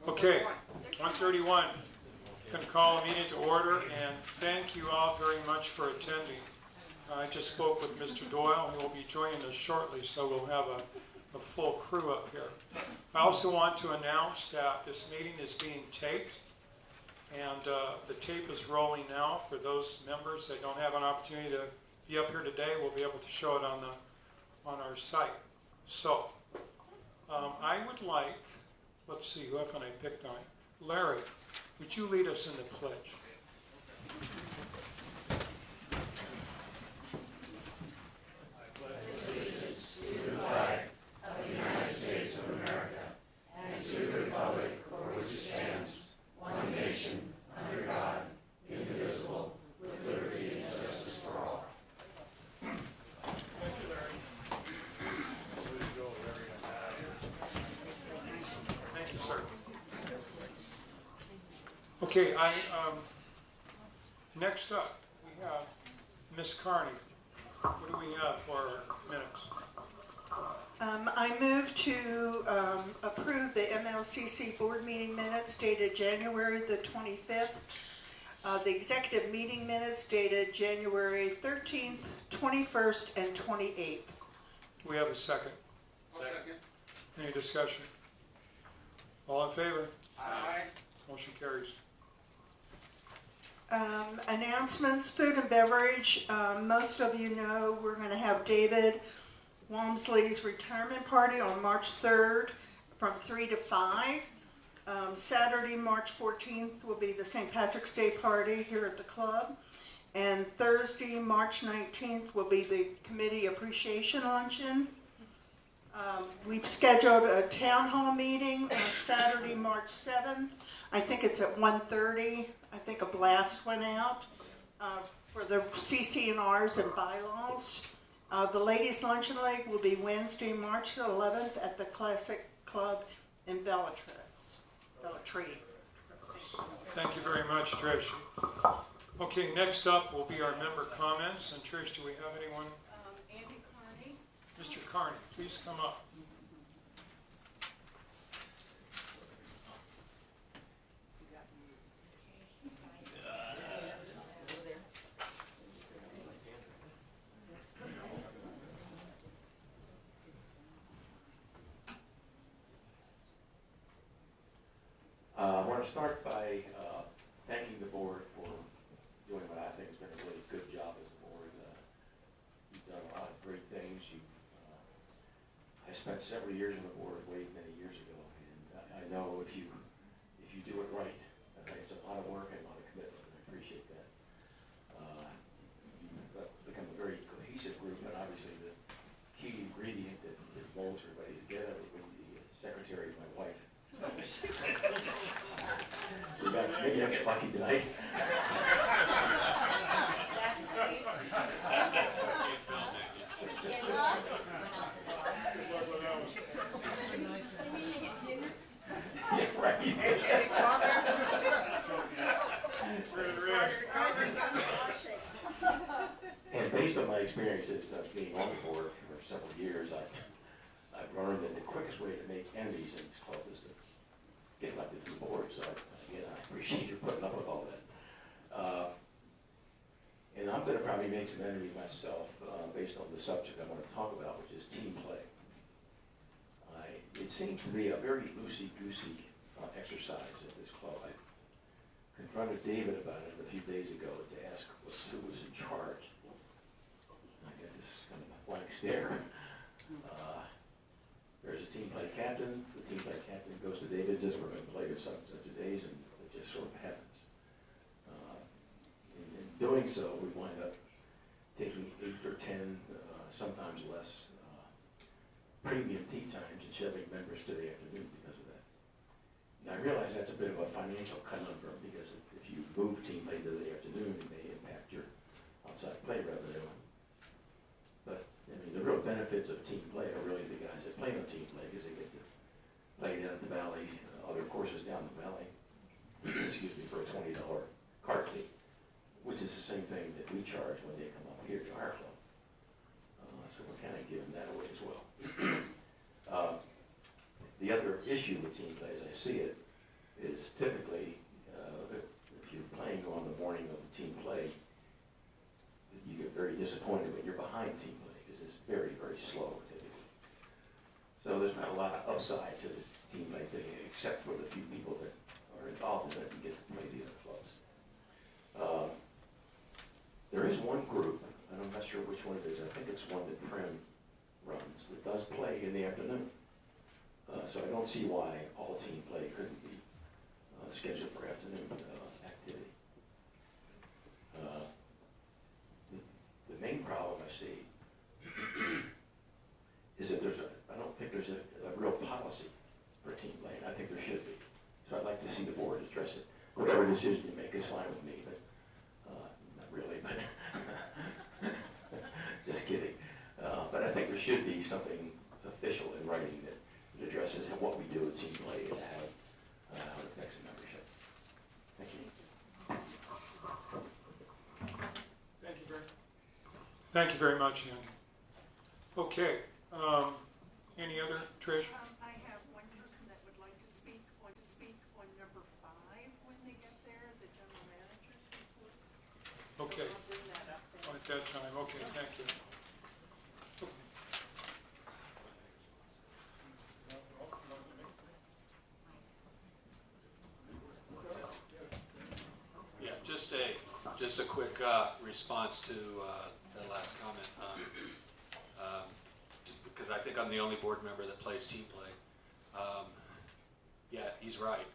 Okay, 1:31. Going to call a meeting to order, and thank you all very much for attending. I just spoke with Mr. Doyle, who will be joining us shortly, so we'll have a full crew up here. I also want to announce that this meeting is being taped, and the tape is rolling now. For those members that don't have an opportunity to be up here today, we'll be able to show it on our site. So, I would like, let's see, who haven't I picked on? Larry, would you lead us in the pledge? Okay, next up, we have Ms. Carney. What do we have for our minutes? I move to approve the MLCC board meeting minutes dated January the 25th, the executive meeting minutes dated January 13th, 21st, and 28th. Do we have a second? Second. Any discussion? All in favor? Aye. Motion carries. Announcements, food and beverage. Most of you know we're going to have David Walmsley's retirement party on March 3rd from 3 to 5. Saturday, March 14th will be the St. Patrick's Day party here at the club. And Thursday, March 19th will be the committee appreciation luncheon. We've scheduled a town hall meeting on Saturday, March 7th. I think it's at 1:30. I think a blast went out for the CC&Rs and bylaws. The ladies' luncheon leg will be Wednesday, March 11th at the Classic Club in Bellatrix. Thank you very much, Trish. Okay, next up will be our member comments. And Trish, do we have anyone? Andy Carney. Mr. Carney, please come up. I want to start by thanking the board for doing what I think has been a really good job as a board. You've done a lot of great things. I spent several years on the board way many years ago, and I know if you do it right, it's a lot of work and a lot of commitment, and I appreciate that. You've become a very cohesive group, and obviously the key ingredient that holds everybody together with the secretary, my wife. Maybe I'll get lucky tonight. Yeah, right. And based on my experiences of being on the board for several years, I've learned that the quickest way to make enemies in this club is to get elected to the board. So again, I appreciate you putting up with all that. And I'm going to probably make some enemies myself based on the subject I want to talk about, which is team play. It seems to be a very loosey-goosey exercise at this club. I confronted David about it a few days ago to ask who was in charge. I got this kind of blank stare. There's a team play captain. The team play captain goes to David, says we're going to play this such a days, and it just sort of happens. In doing so, we wind up taking 8 or 10, sometimes less, premium tea times and shoving members to the afternoon because of that. Now, I realize that's a bit of a financial conundrum because if you move team play to the afternoon, it may impact your outside play revenue. But, I mean, the real benefits of team play are really the guys that play on team play because they get to play down at the valley, other courses down the valley, excuse me, for a $20 cart fee, which is the same thing that we charge when they come up here to our club. So we're kind of giving that away as well. The other issue with team play, as I see it, typically, if you're playing on the morning of the team play, you get very disappointed when you're behind team play, because it's very, very slow typically. So there's not a lot of upside to the team play thing, except for the few people that are involved in it and get to play the other clubs. There is one group, and I'm not sure which one it is, I think it's one that Prim runs, that does play in the afternoon. So I don't see why all team play couldn't be scheduled for afternoon activity. The main problem I see is that I don't think there's a real policy for team play, and I think there should be. So I'd like to see the board address it. Whatever decision you make is fine with me, but not really, but just kidding. But I think there should be something official in writing that addresses what we do at team play and how it affects the membership. Thank you. Thank you very much, Andy. Okay, any other, Trish? I have one person that would like to speak on number 5 when they get there, the general manager's report. Okay, I'll bring that up then. at that time, okay, thank you. Yeah, just a quick response to that last comment. Because I think I'm the only board member that plays team play. Yeah, he's right.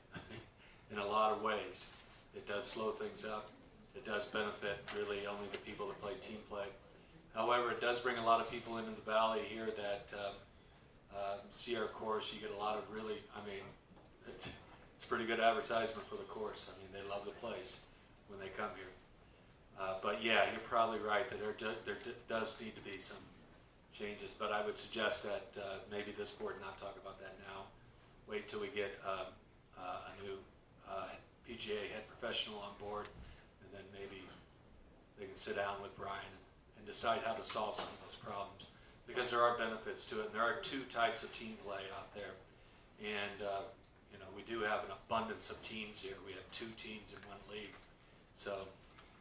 In a lot of ways, it does slow things up. It does benefit really only the people that play team play. However, it does bring a lot of people into the valley here that see our course. You get a lot of really, I mean, it's pretty good advertisement for the course. I mean, they love the place when they come here. But yeah, you're probably right that there does need to be some changes, but I would suggest that maybe this board not talk about that now. Wait till we get a new PGA head professional on board, and then maybe they can sit down with Brian and decide how to solve some of those problems. Because there are benefits to it, and there are 2 types of team play out there. And you know, we do have an abundance of teams here. We have 2 teams in 1 league. So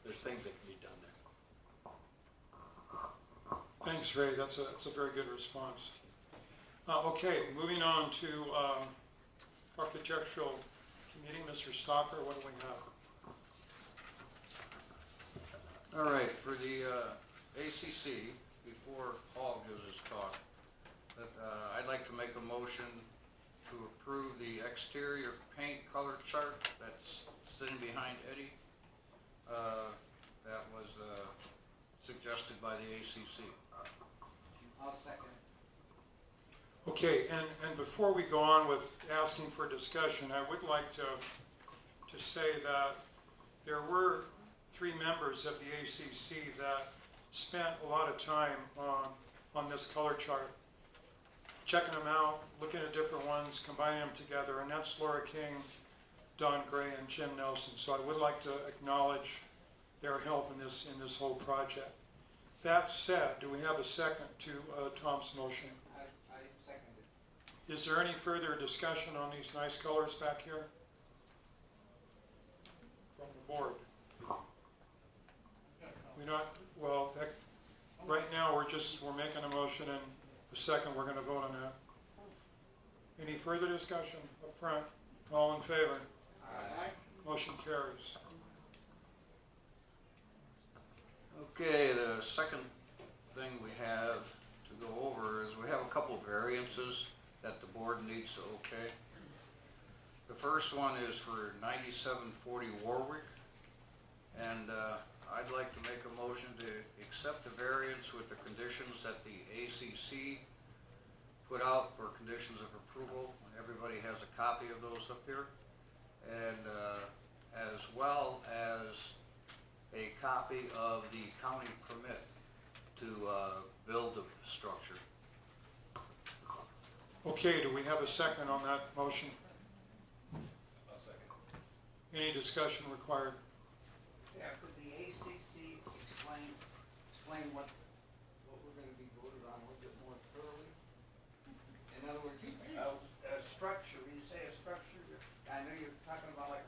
there's things that can be done there. Thanks, Ray, that's a very good response. Okay, moving on to Architectural Committee, Mr. Stocker, what do we have? All right, for the ACC, before Paul gives his talk, I'd like to make a motion to approve the exterior paint color chart that's sitting behind Eddie. That was suggested by the ACC. I'll second. Okay, and before we go on with asking for discussion, I would like to say that there were 3 members of the ACC that spent a lot of time on this color chart, checking them out, looking at different ones, combining them together, and that's Laura King, Don Gray, and Jim Nelson. So I would like to acknowledge their help in this whole project. That said, do we have a second to Tom's motion? I second it. Is there any further discussion on these nice colors back here? From the board? We're not, well, right now we're making a motion, and the second we're gonna vote on that. Any further discussion up front? All in favor? Aye. Motion carries. Okay, the second thing we have to go over is we have a couple variances that the board needs to okay. The first one is for 9740 Warwick, and I'd like to make a motion to accept the variance with the conditions that the ACC put out for conditions of approval, and everybody has a copy of those up here, and as well as a copy of the county permit to build the structure. Okay, do we have a second on that motion? I'll second. Any discussion required? Yeah, could the ACC explain what we're gonna be voted on a little bit more thoroughly? In other words, a structure, when you say a structure, I know you're talking about like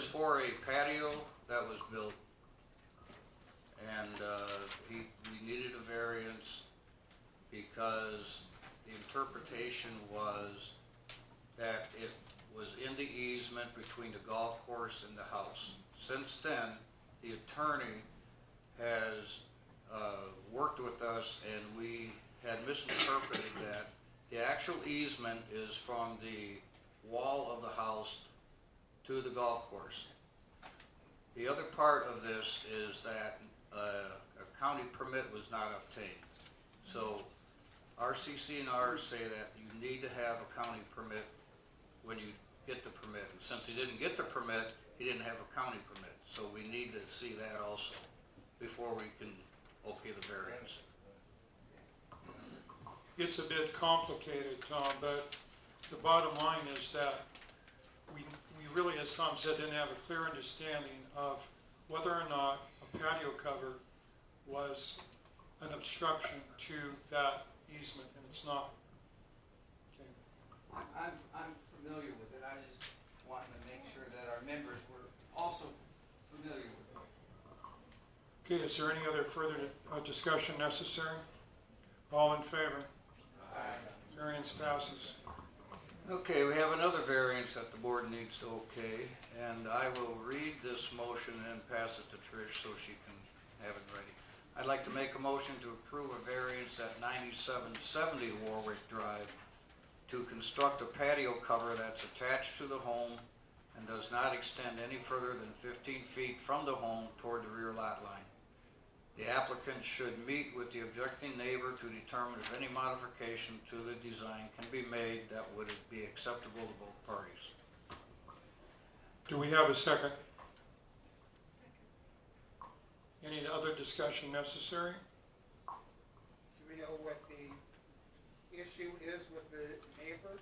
for a patio that was built, and we needed a variance because the interpretation was that it was in the easement between the golf course and the house. Since then, the attorney has worked with us, and we had misinterpreted that. The actual easement is from the wall of the house to the golf course. The other part of this is that a county permit was not obtained. So our CCNRs say that you need to have a county permit when you get the permit. And since he didn't get the permit, he didn't have a county permit. So we need to see that also before we can okay the variance. It's a bit complicated, Tom, but the bottom line is that we really, as Tom said, didn't have a clear understanding of whether or not a patio cover was an obstruction to that easement, and it's not. Okay. I'm familiar with it, I just wanted to make sure that our members were also familiar with it. Okay, is there any other further discussion necessary? All in favor? Variance passes. Okay, we have another variance that the board needs to okay, and I will read this motion and pass it to Trish so she can have it ready. I'd like to make a motion to approve a variance at 9770 Warwick Drive to construct a patio cover that's attached to the home and does not extend any further than 15 feet from the home toward the rear lot line. The applicant should meet with the objecting neighbor to determine if any modification to the design can be made that would be acceptable to both parties. Do we have a second? Any other discussion necessary? Do we know what the issue is with the neighbor?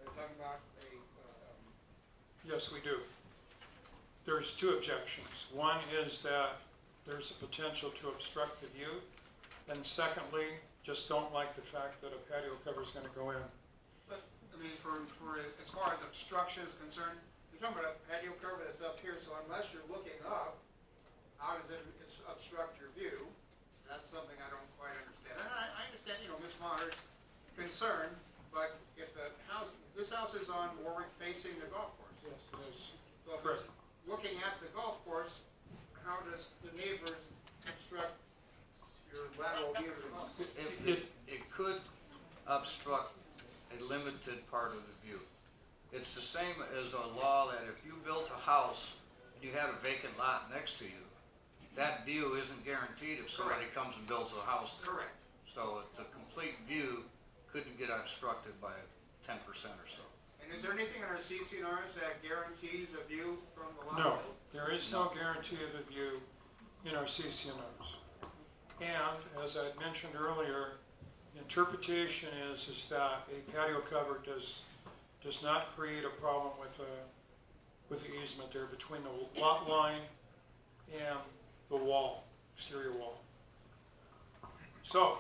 Talking about a, Yes, we do. There's two objections. One is that there's a potential to obstruct the view. And secondly, just don't like the fact that a patio cover is going to go in. but, I mean, for, as far as obstruction is concerned, you're talking about a patio cover that's up here, so unless you're looking up, how does it obstruct your view? That's something I don't quite understand. And I understand, Ms. Maher's concern, but if this house is on Warwick facing the golf course. Yes. So if Correct. it's looking at the golf course, how does the neighbors obstruct your lateral view to the golf course? It could obstruct a limited part of the view. It's the same as a law that if you built a house and you had a vacant lot next to you, that view isn't guaranteed if somebody comes and builds a house there. Correct. So the complete view couldn't get obstructed by 10% or so. And is there anything in our CCNRs that guarantees a view from the lot? No, there is no guarantee of a view in our CCNRs. And as I mentioned earlier, the interpretation is that a patio cover does not create a problem with the easement there between the lot line and the wall, exterior wall. So,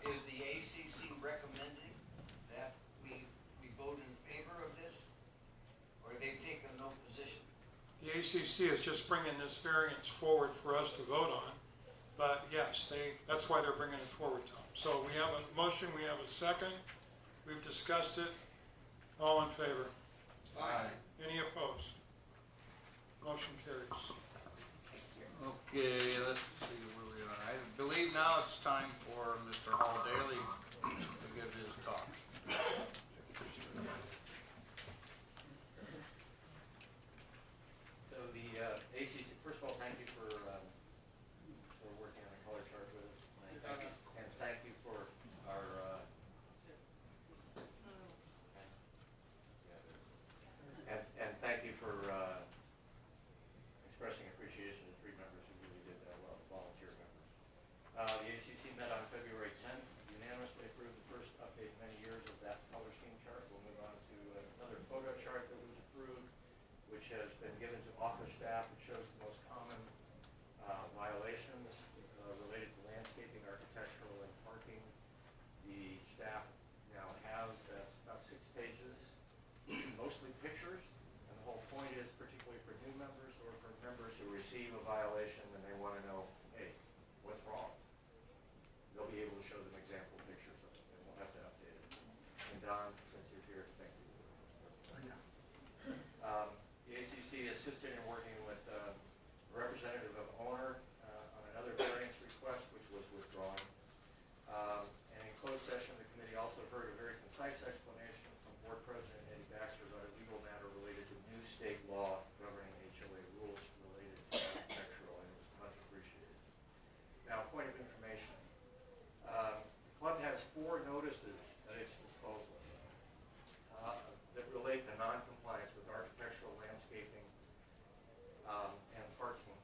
Is the ACC recommending that we vote in favor of this? Or they've taken no position? the ACC is just bringing this variance forward for us to vote on, but yes, that's why they're bringing it forward, Tom. So we have a motion, we have a second, we've discussed it, all in favor? Aye. Any opposed? Motion carries. Okay, let's see where we are. I believe now it's time for Mr. Hall Daly to give his talk. So the ACC, first of all, thank you for working on a color chart with us. And thank you for our, and thank you for expressing appreciation to three members who really did that well, volunteer members. The ACC met on February 10th unanimously receive a violation and they want to know, hey, what's wrong? They'll be able to show them example pictures of it, and we'll have to update it. And Don, since you're here, thank you. The ACC assisted in working with a representative of owner on another variance request, which was withdrawn. And in closed session, the committee also heard a very concise explanation from Board President Eddie Baxter about a legal matter related to new state law governing HOA rules related to architectural, and it was much appreciated. Now, a point of information. The club has 4 notices at its disposal that relate to non-compliance with architectural, landscaping, and parking.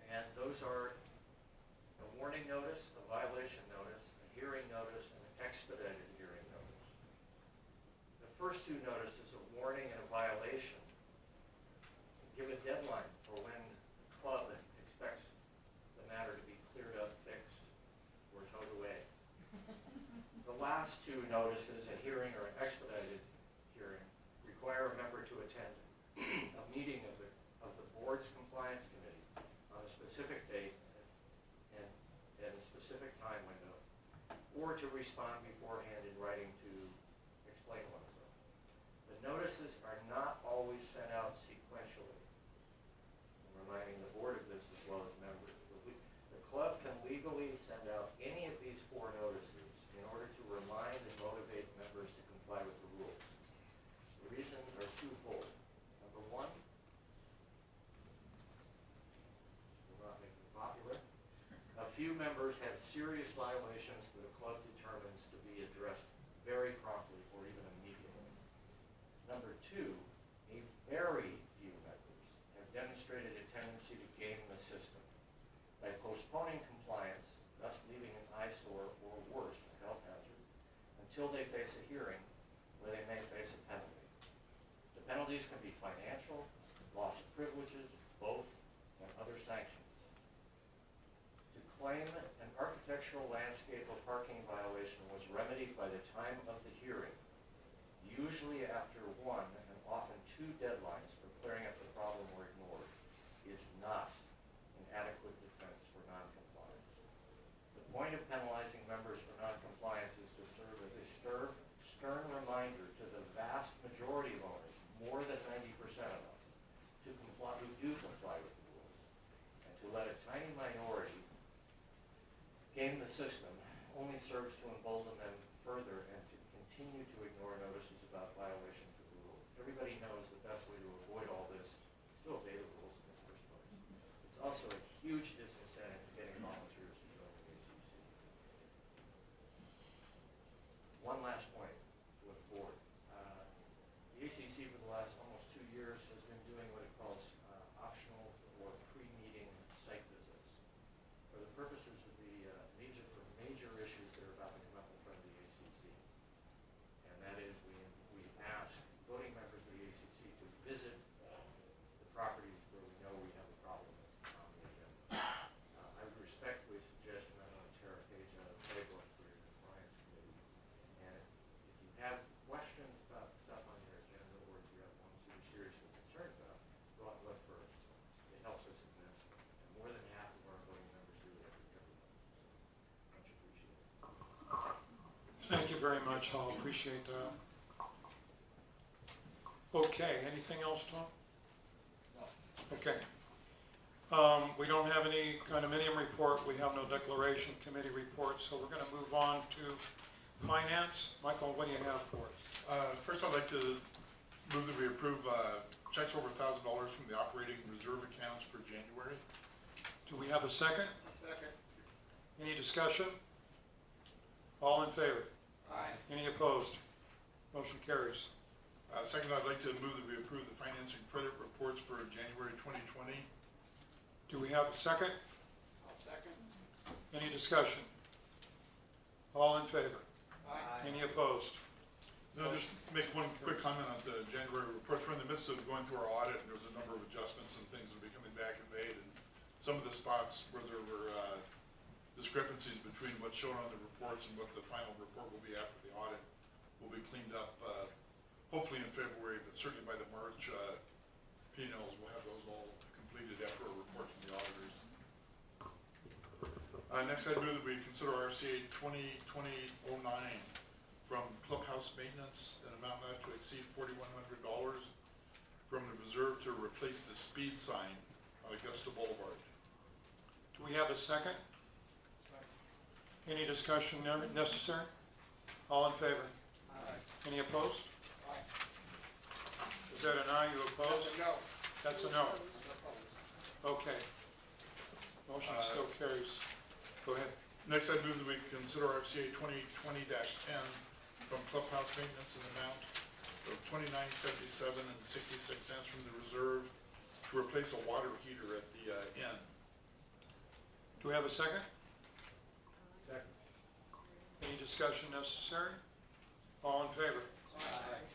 And those are a warning notice, a violation notice, a hearing notice, and an expedited hearing notice. The first 2 notices, a warning and a violation, give a deadline for when the club expects the matter to be cleared up, fixed, or towed away. The last 2 notices, a hearing or an expedited hearing, require a member to attend a meeting of the board's compliance committee on a specific date and at a specific time window, or to respond beforehand in writing to explain oneself. The notices are not always sent out sequentially. I'm reminding the board of this as well as members. The club can legally send out any of these 4 notices in order to remind and motivate members to comply with the rules. The reasons are twofold. Number 1, will not make them popular. A few members have serious violations that the club determines to be addressed very promptly or even immediately. Number 2, a very few members have demonstrated a tendency to game the system by postponing compliance, thus leaving an eyesore or worse, a health hazard, until they face a hearing where they may face a penalty. The penalties can be financial, loss of privileges, both, and other sanctions. To claim an architectural, landscape, or parking violation was remedied by the time of the hearing, usually after 1 and often 2 deadlines for clearing up the problem were ignored, is not an adequate defense for noncompliance. The point of penalizing members for noncompliance is to serve as a stern reminder to the vast majority of owners, more than 90% of them, to comply, who do comply with the rules, and to let a tiny minority game the system only serves to embolden them further and to continue to ignore notices about violations of the rules. Everybody knows the best way to avoid all this is to obey the rules in the first place. It's also a huge disincentive to getting volunteers to join the ACC. One last point with the board. The ACC for the last almost 2 years has been doing what it calls optional or pre-meeting site visits. For the purposes of these are for major issues that are about to come up in front of the ACC. And that is we ask voting members of the ACC to visit the properties where we know we have a problem that's on the agenda. I would respectfully suggest you might want to tear a page out of the playbook for your compliance committee. And if you have questions about stuff on your agenda, or if you have ones you're seriously concerned about, go out and look first. It helps us immensely. And more than half of our voting members do it every month. Much appreciated. Thank you very much, I'll appreciate that. Okay, anything else, Tom? No. Okay. We don't have any condominium report, we have no declaration committee report, so we're gonna move on to finance. Michael, what do you have for us? First, I'd like to move that we approve checks over $1,000 from the operating reserve accounts for January. Do we have a second? Second. Any discussion? All in favor? Aye. Any opposed? Motion carries. Second, I'd like to move that we approve the finance and credit reports for January 2020. Do we have a second? I'll second. Any discussion? All in favor? Aye. Any opposed? No, just make one quick comment on the January reports. We're in the midst of going through our audit, and there's a number of adjustments and things that will be coming back and made, and some of the spots where there were discrepancies between what's shown on the reports and what the final report will be after the audit will be cleaned up, hopefully in February, but certainly by the March P&Ls, we'll have those all completed after Next, I move that we consider RCA 2020-09 from clubhouse maintenance, an amount not to exceed $4,100 from the reserve to replace the speed sign on Augusta Boulevard. Do we have a second? Any discussion necessary? All in favor? Any opposed? Is that an aye, you oppose? No. That's a no. Okay. Motion still carries. Go ahead. Next, I move that we consider RCA 2020-10 from clubhouse maintenance in the amount of $29.77 from the reserve to replace a water heater at the inn. Do we have a second? Second. Any discussion necessary? All in favor?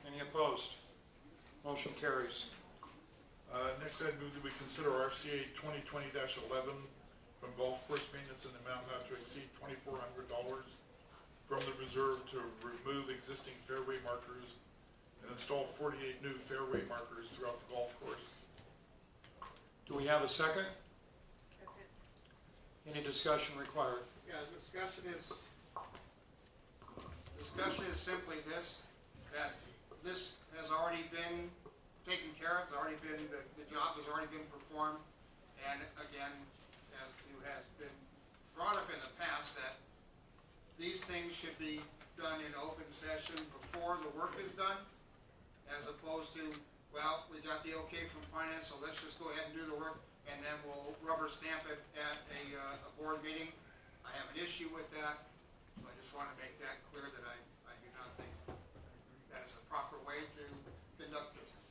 Any opposed? Motion carries. Next, I move that we consider RCA 2020-11 from golf course maintenance in the amount not to exceed $2,400 from the reserve to remove existing fairway markers and install 48 new fairway markers throughout the golf course. Do we have a second? Any discussion required? Yeah, the discussion is simply this, that this has already been taken care of, it's already been, the job has already been performed, and again, as to has been brought up in the past, that these things should be done in open session before the work is done, as opposed to, well, we got the okay from finance, so let's just go ahead and do the work, and then we'll rubber stamp it at a board meeting. I have an issue with that, so I just want to make that clear that I do not think that is a proper way to conduct business.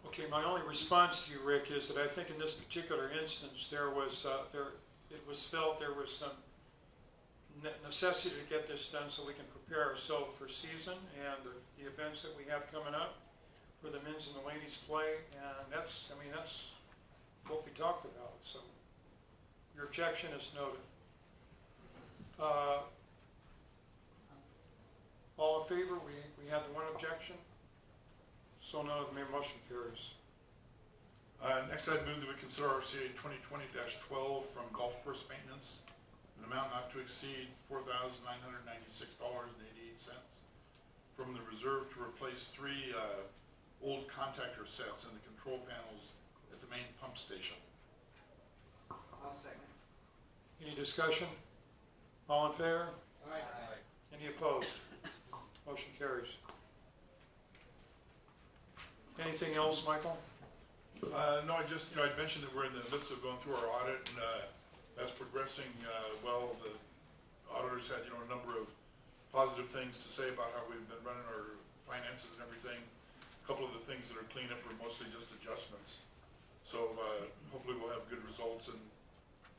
Okay, my only response to you, Rick, is that I think in this particular instance, it was felt there was some necessity to get this done so we can prepare ourselves for season and the events that we have coming up for the men's and the ladies play, and that's what we talked about, so your objection is noted. All in favor? We had the one objection, so none of the motion carries. Next, I'd move that we consider RCA 2020-12 from golf course maintenance, an amount not to exceed $4,996.88 from the reserve to replace 3 old contactor sets in the control panels at the main pump station. I'll second. Any discussion? All in favor? Aye. Any opposed? Motion carries. Anything else, Michael? No, I just, I'd mentioned that we're in the midst of going through our audit, and that's progressing well. The auditors had, a number of positive things to say about how we've been running our finances and everything. A couple of the things that are cleaned up are mostly just adjustments. So hopefully we'll have good results in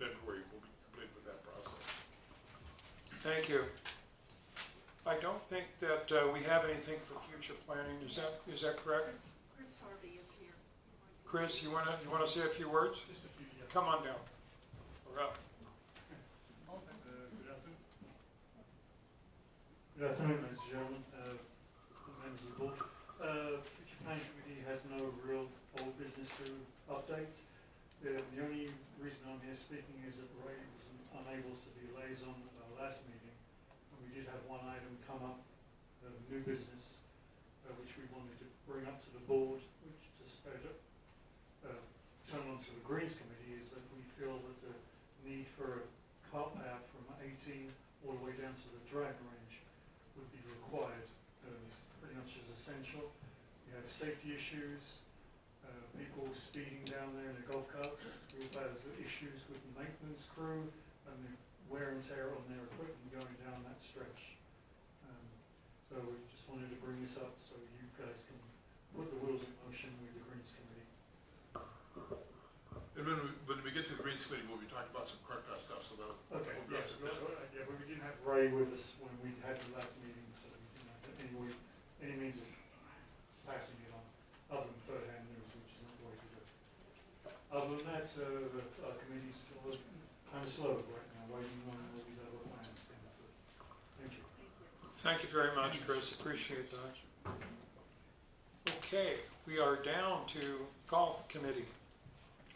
February. We'll be complete with that process. Thank you. I don't think that we have anything for future planning. Is that correct? Chris Harvey is here. Chris, you wanna say a few words? Just a few, yeah. Come on down. We're up. Good afternoon. Good afternoon, ladies and gentlemen, members of the board. Future Planning Committee has no real old business to update. The only reason I'm here speaking is that Ray was unable to be liaison at our last meeting, and we did have one item come up, new business, which we wanted to bring up to the board, which to turn on to the Greens Committee, is that we feel that the need for a cart path from 18 all the way down to the drag range would be required. It's pretty much as essential. We have safety issues, people speeding down there in the golf carts. We also have issues with the maintenance crew and the wear and tear on their equipment going down that stretch. So we just wanted to bring this up so you guys can put the wheels in motion with the Greens Committee. And when we get to the Greens Committee, we'll be talking about some cart path stuff, so that'll Okay, we'll address it then. yeah, but we didn't have Ray with us when we had the last meeting, so we didn't have any means of passing it on, other than third-hand news, which is not the way to do it. Other than that, our committee's still kind of slow right now, waiting on all these other plans to come through. Thank you. Thank you very much, Chris. Appreciate that. Okay, we are down to Golf Committee.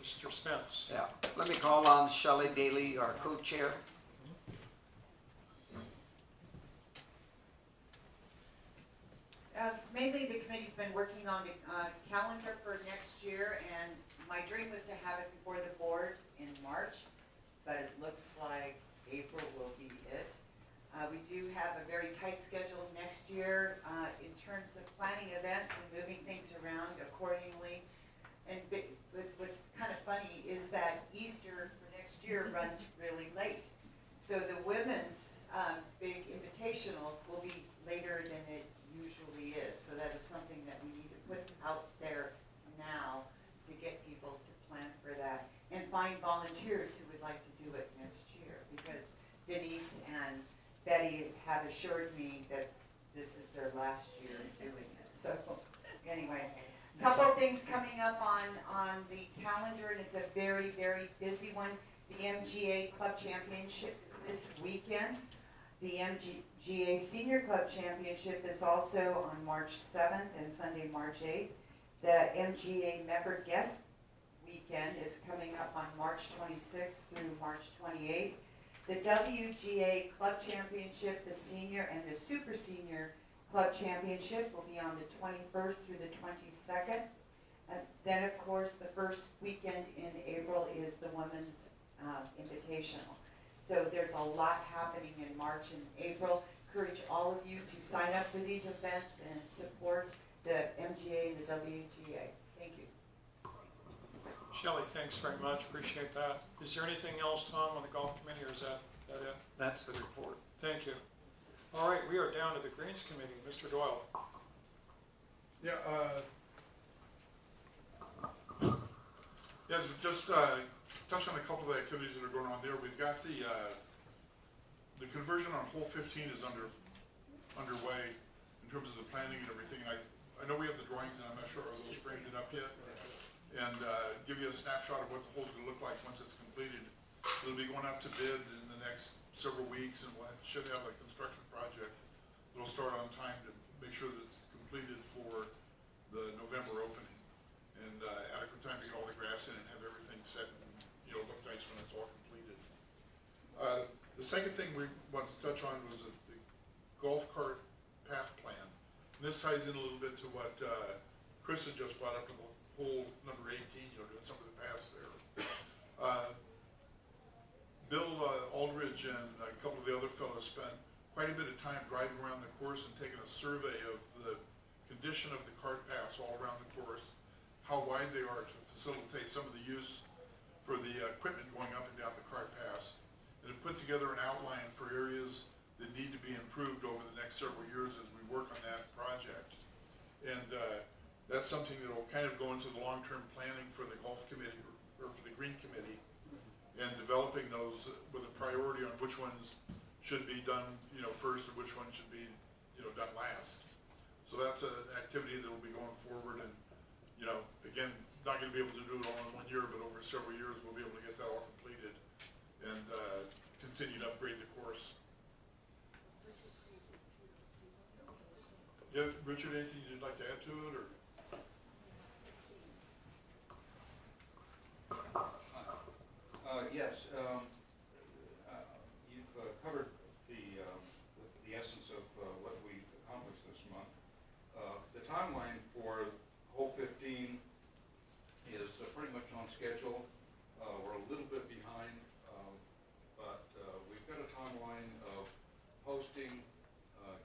Mr. Spence. Yeah, let me call on Shelley Daly, our co-chair. Mainly, the committee's been working on the calendar for next year, and my dream was to have it before the board in March, but it looks like April will be it. We do have a very tight schedule next year in terms of planning events and moving things around accordingly. And what's kind of funny is that Easter for next year runs really late. So the women's big invitational will be later than it usually is. So that is something that we need to put out there now to get people to plan for that and find volunteers who would like to do it next year, because Denise and Betty have assured me that this is their last year doing it. So anyway, a couple of things coming up on the calendar, and it's a very, very busy one. The MGA Club Championship is this weekend. The MGA Senior Club Championship is also on March 7th and Sunday, March 8th. The MGA Member Guest Weekend is coming up on March 26th through March 28th. The WGA Club Championship, the Senior and the Super Senior Club Championship will be on the 21st through the 22nd. And then, of course, the first weekend in April is the Women's Invitational. So there's a lot happening in March and April. Encourage all of you to sign up for these events and support the MGA and the WGA. Thank you. Shelley, thanks very much, appreciate that. Is there anything else, Tom, on the golf committee, or is that it? That's the report. Thank you. All right, we are down to the Greens Committee. Mr. Doyle. Yeah, just touch on a couple of the activities that are going on there. We've got the conversion on hole 15 is underway in terms of the planning and everything. I know we have the drawings, and I'm not sure are those framed it up yet. And give you a snapshot of what the hole's going to look like once it's completed. It'll be going out to bid in the next several weeks, and we'll should have a construction project that'll start on time to make sure that it's completed for the November opening, and adequate time to get all the grass in and have everything set and look nice when it's all completed. The second thing we wanted to touch on was the golf cart path plan. And this ties in a little bit to what Chris had just brought up in the hole number 18, doing some of the paths there. Bill Aldridge and a couple of the other fellows spent quite a bit of time driving around the course and taking a survey of the condition of the cart paths all around the course, how wide they are to facilitate some of the use for the equipment going up and down the cart paths, and have put together an outline for areas that need to be improved over the next several years as we work on that project. And that's something that will kind of go into the long-term planning for the golf committee or for the green committee, and developing those with a priority on which ones should be done, first, and which ones should be, done last. So that's an activity that will be going forward, and, again, not going to be able to do it all in 1 year, but over several years, we'll be able to get that all completed and continue to upgrade the course. Yeah, Richard, anything you'd like to add to it, or? Yes, you've covered the essence of what we accomplished this month. The timeline for hole 15 is pretty much on schedule. We're a little bit behind, but we've got a timeline of posting,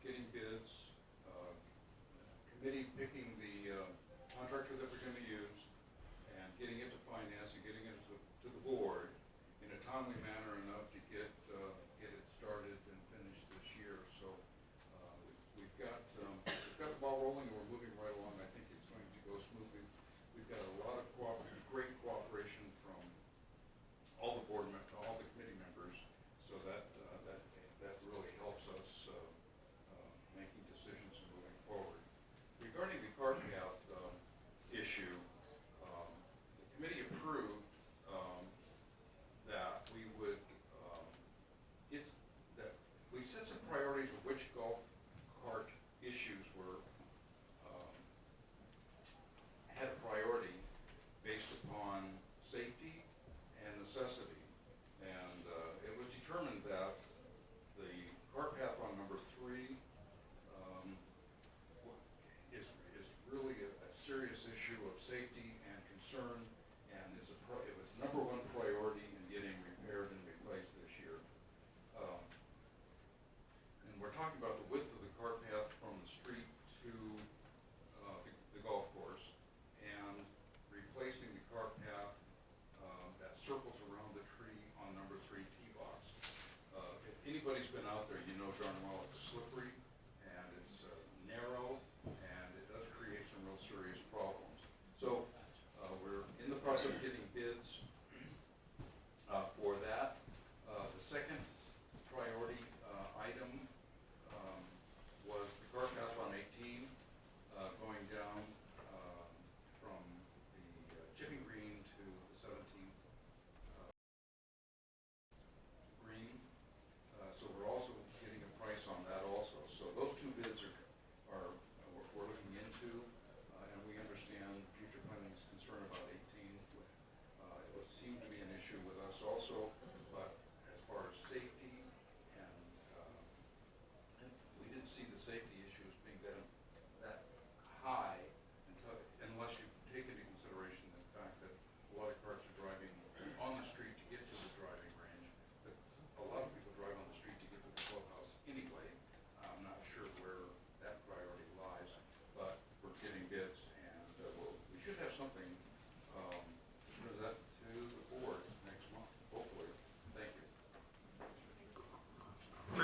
getting bids, committee picking the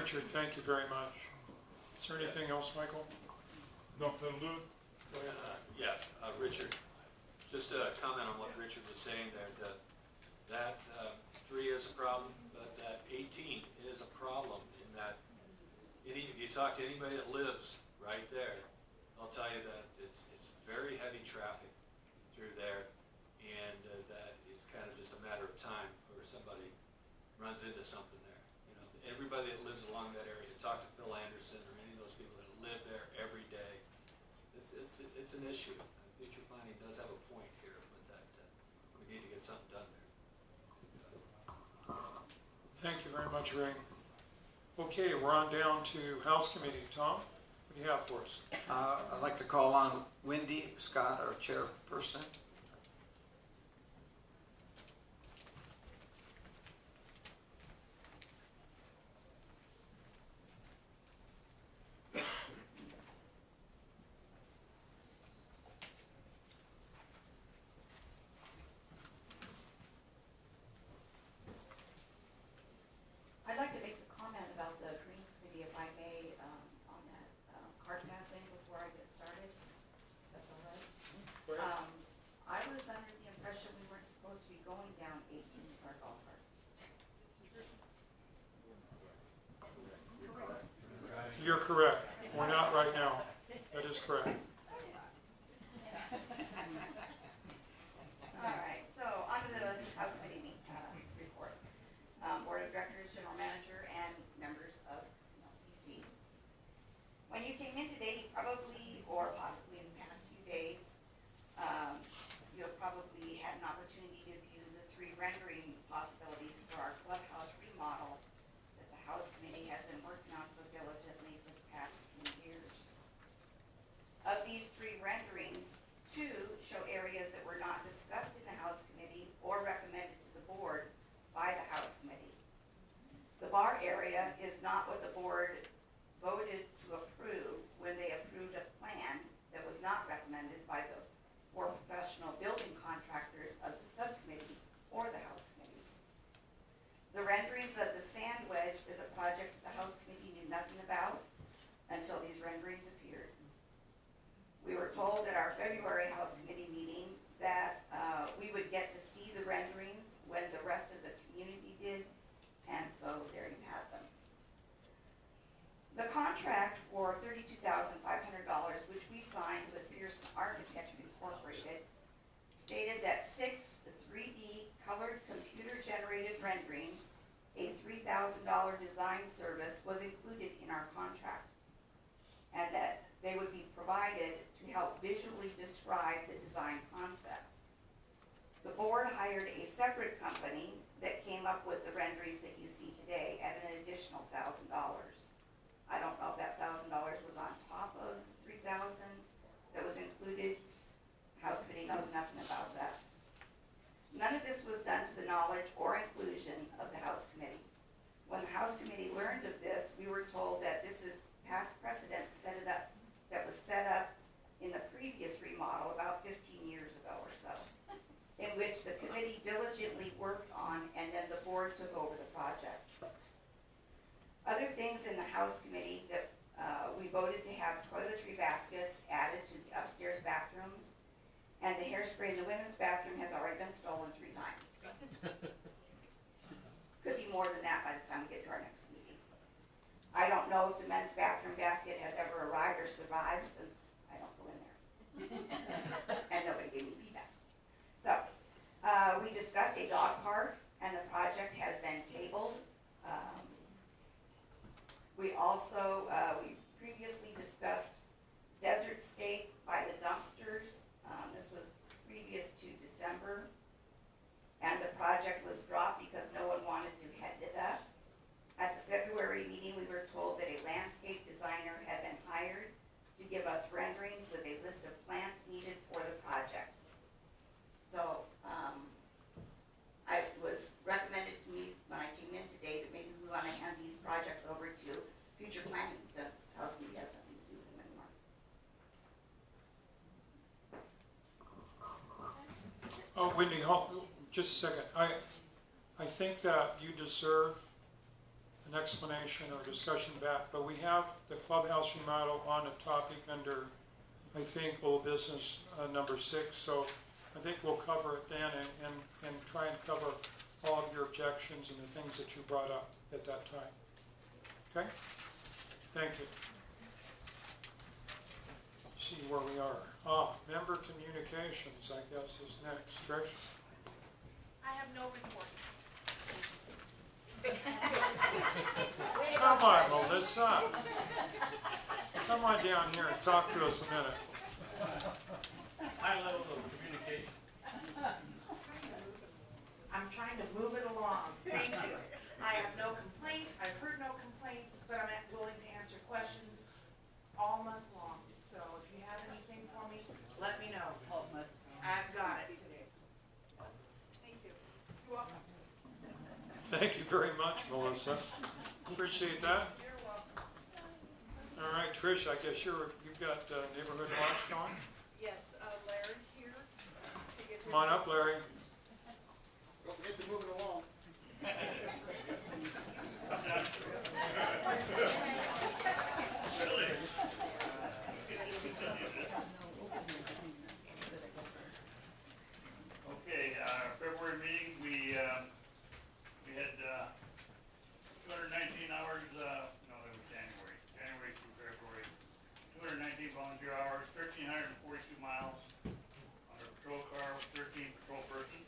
Richard, thank you very much. Is there anything else, Michael? No, that'll do it. Go ahead. Richard, just a comment on what Richard was saying there, that 3 is a problem, but that 18 is a problem in that if you talk to anybody that lives right there, they'll tell you that it's very heavy traffic through there, and that it's kind of just a matter of time before somebody runs into something there. You know, everybody that lives along that area, talk to Phil Anderson or any of those people that live there every day. It's an issue. Future planning does have a point here, but that we need to get something done there. Thank you very much, Ray. Okay, we're on down to House Committee. Tom, what do you have for us? I'd like to call on Wendy Scott, our chairperson. I'd like to make a comment about the Greens Committee, if I may, on that cart path thing before I get started. That's all right. Go ahead. I was under the impression we weren't supposed to be going down 18 with our golf carts. You're correct. We're not right now. That is correct. All right, so on to the House Committee report. Board of Directors, General Manager, and members of LCC. When you came in today, probably, or possibly in the past few days, you'll probably had an opportunity to view the 3 rendering possibilities for our clubhouse remodel that the House Committee has been working on so diligently for the past few years. Of these 3 renderings, 2 show areas that were not discussed in the House Committee or recommended to the board by the House Committee. The bar area is not what the board voted to approve when they approved a plan that was not recommended by the 4 professional building contractors of the subcommittee or the House Committee. The renderings of the sand wedge is a project the House Committee knew nothing about until these renderings appeared. We were told at our February House Committee meeting that we would get to see the renderings when the rest of the community did, and so there you have them. The contract for $32,500, which we signed with Pearson Architects Incorporated, stated that 6 3D colored computer-generated renderings, a $3,000 design service, was included in our contract, and that they would be provided to help visually describe the design concept. The board hired a separate company that came up with the renderings that you see today at an additional $1,000. I don't know if that $1,000 was on top of the $3,000 that was included. House Committee knows nothing about that. None of this was done to the knowledge or inclusion of the House Committee. When the House Committee learned of this, we were told that this is past precedent that was set up in the previous remodel about 15 years ago or so, in which the committee diligently worked on and then the board took over the project. Other things in the House Committee that we voted to have toiletry baskets added to the upstairs bathrooms, and the hairspray in the women's bathroom has already been stolen 3 times. Could be more than that by the time we get to our next meeting. I don't know if the men's bathroom basket has ever arrived or survived, since I don't go in there. And nobody gave me feedback. So, we discussed a dog park, and the project has been tabled. We also, we previously discussed Desert State by the dumpsters. This was previous to December. And the project was dropped because no one wanted to head to that. At the February meeting, we were told that a landscape designer had been hired to give us renderings with a list of plants needed for the project. So, it was recommended to me when I came in today that maybe we want to hand these projects over to future planning, since House Committee has nothing to do with them anymore. Oh, Wendy, just a second. I think that you deserve an explanation or discussion back, but we have the clubhouse remodel on a topic under, I think, old business number 6, so I think we'll cover it then and try and cover all of your objections and the things that you brought up at that time. Okay? Thank you. See where we are. Member communications, I guess, is next. Trish? I have no report. Come on, Melissa. Come on down here and talk to us a minute. High level of communication. I'm trying to move it along. Thank you. I have no complaint, I've heard no complaints, but I'm willing to answer questions all month long. So if you have anything for me, let me know. I've got it. Thank you. You're welcome. Thank you very much, Melissa. Appreciate that. You're welcome. All right, Trish, I guess you've got neighborhood watch going. Yes, Larry's here to give Come on up, Larry. Don't forget to move it along. Okay, our February meeting, we had 219 hours, no, that was January through February. 219 volunteer hours, 1,342 miles on our patrol car with 13 patrol persons.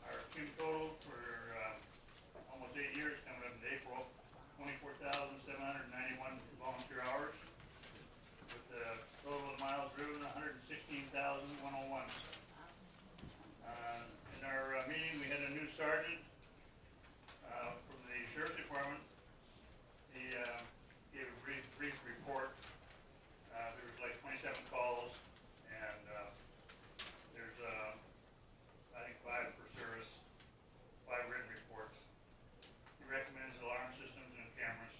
Our team total for almost 8 years, coming up in April, 24,791 volunteer hours, with the total of miles driven, 116,101. In our meeting, we had a new sergeant from the sheriff's department. He gave a brief report. There was like 27 calls, and there's I think 5 for service, 5 written reports. He recommends alarm systems and cameras.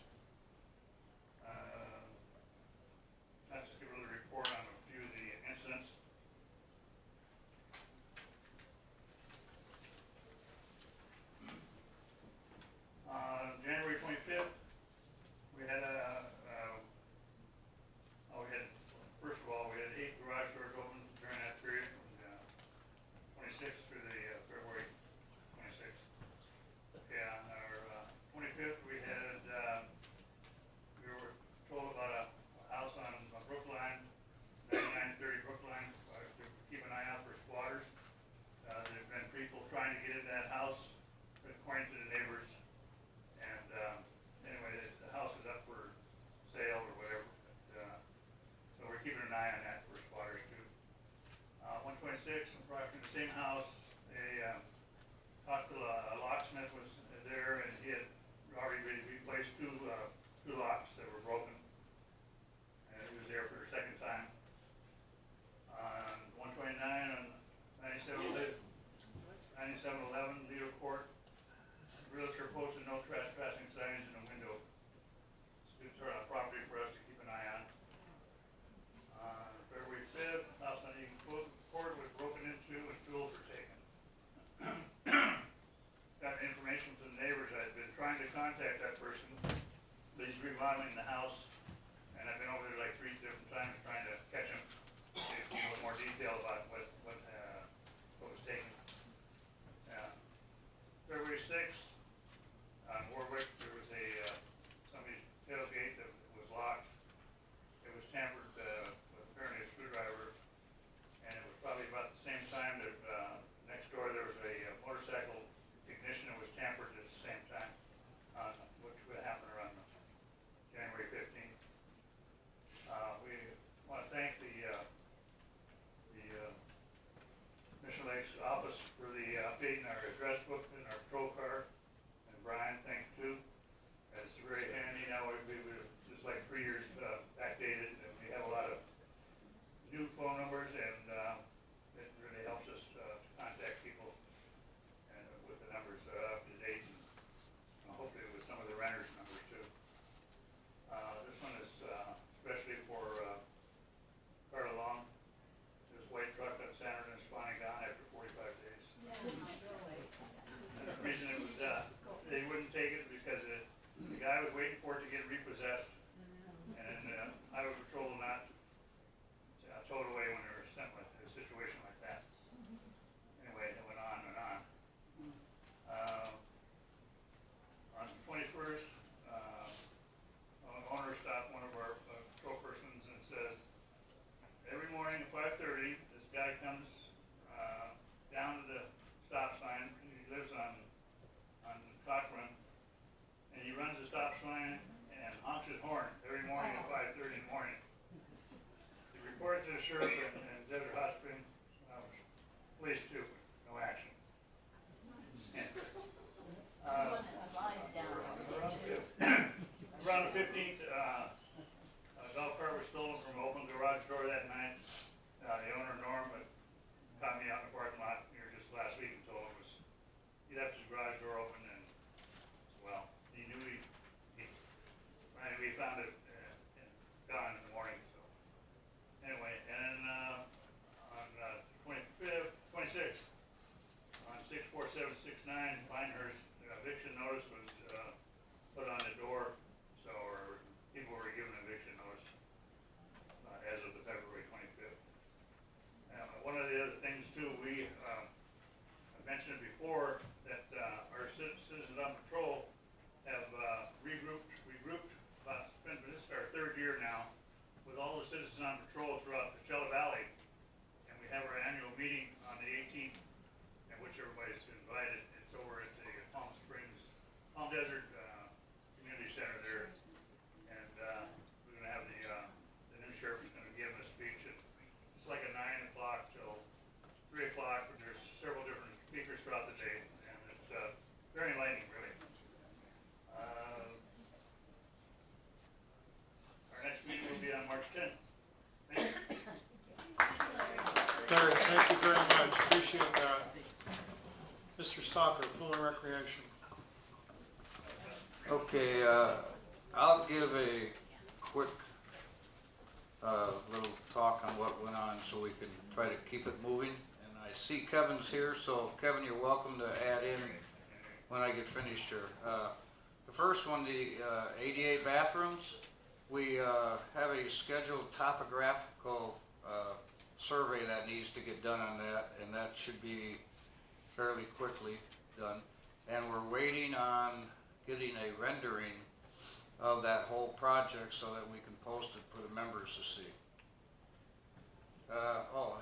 I'll just give a little report on a few of the incidents. January 25th, we had first of all, we had 8 garage doors open during that period, from 26th through the February 26th. Okay, on our 25th, we were told about a house on Brookline, 9930 Brookline, to keep an eye out for squatters. There've been people trying to get into that house, according to the neighbors. And anyway, the house is up for sale or whatever. So we're keeping an eye on that for squatters too. 126, approximately the same house. They talked to a locksmith was there, and he had already replaced two locks that were broken. And he was there for the second time. 129 on 9711 Lido Court. Realtor posted no trespassing signage in the window. It's good sort of property for us to keep an eye on. February 5th, house on Eaton Court was broken into and tools were taken. Got information from the neighbors. I've been trying to contact that person. He's remodeling the house, and I've been over there like 3 different times trying to catch him, get a little more detail about what was taken. February 6th, on Warwick, there was somebody's tailgate that was locked. It was tampered with apparently a screwdriver, and it was probably about the same time that next door there was a motorcycle ignition that was tampered at the same time, which would happen around January 15th. We want to thank the Mission Lakes office for the update in our address book in our patrol car. And Brian, thank you too. It's very handy now. We were just like 3 years backdated, and we have a lot of new phone numbers, and it really helps us to contact people and with the numbers up to date, and hopefully with some of the renters' numbers too. This one is especially for Carla Long. This white truck on Saturday is finally gone after 45 days. 4769 Pinehurst, eviction notice was, put on the door, so, or people were given eviction notice, as of the February 25th. One of the other things too, I mentioned before that, our citizens on patrol have, regrouped, this is our third year now, with all the citizens on patrol throughout the Coachella Valley. And we have our annual meeting on the 18th, in which everybody's invited. It's over at the Palm Desert, Community Center there. And, we're gonna have the new sheriff is gonna give a speech. It's like a 9 o'clock till 3 o'clock, but there's several different speakers throughout the day. And it's, very enlightening, really. Our next meeting will be on March 10th. Thank you. Larry, thank you very much, appreciate that. Mr. Stocker, Pool and Recreation. Okay, I'll give a quick, little talk on what went on so we can try to keep it moving. And I see Kevin's here, so Kevin, you're welcome to add in when I get finished here. The first one, the ADA bathrooms, we have a scheduled topographical survey that needs to get done on that, and that should be fairly quickly done. And we're waiting on getting a rendering of that whole project so that we can post it for the members to see.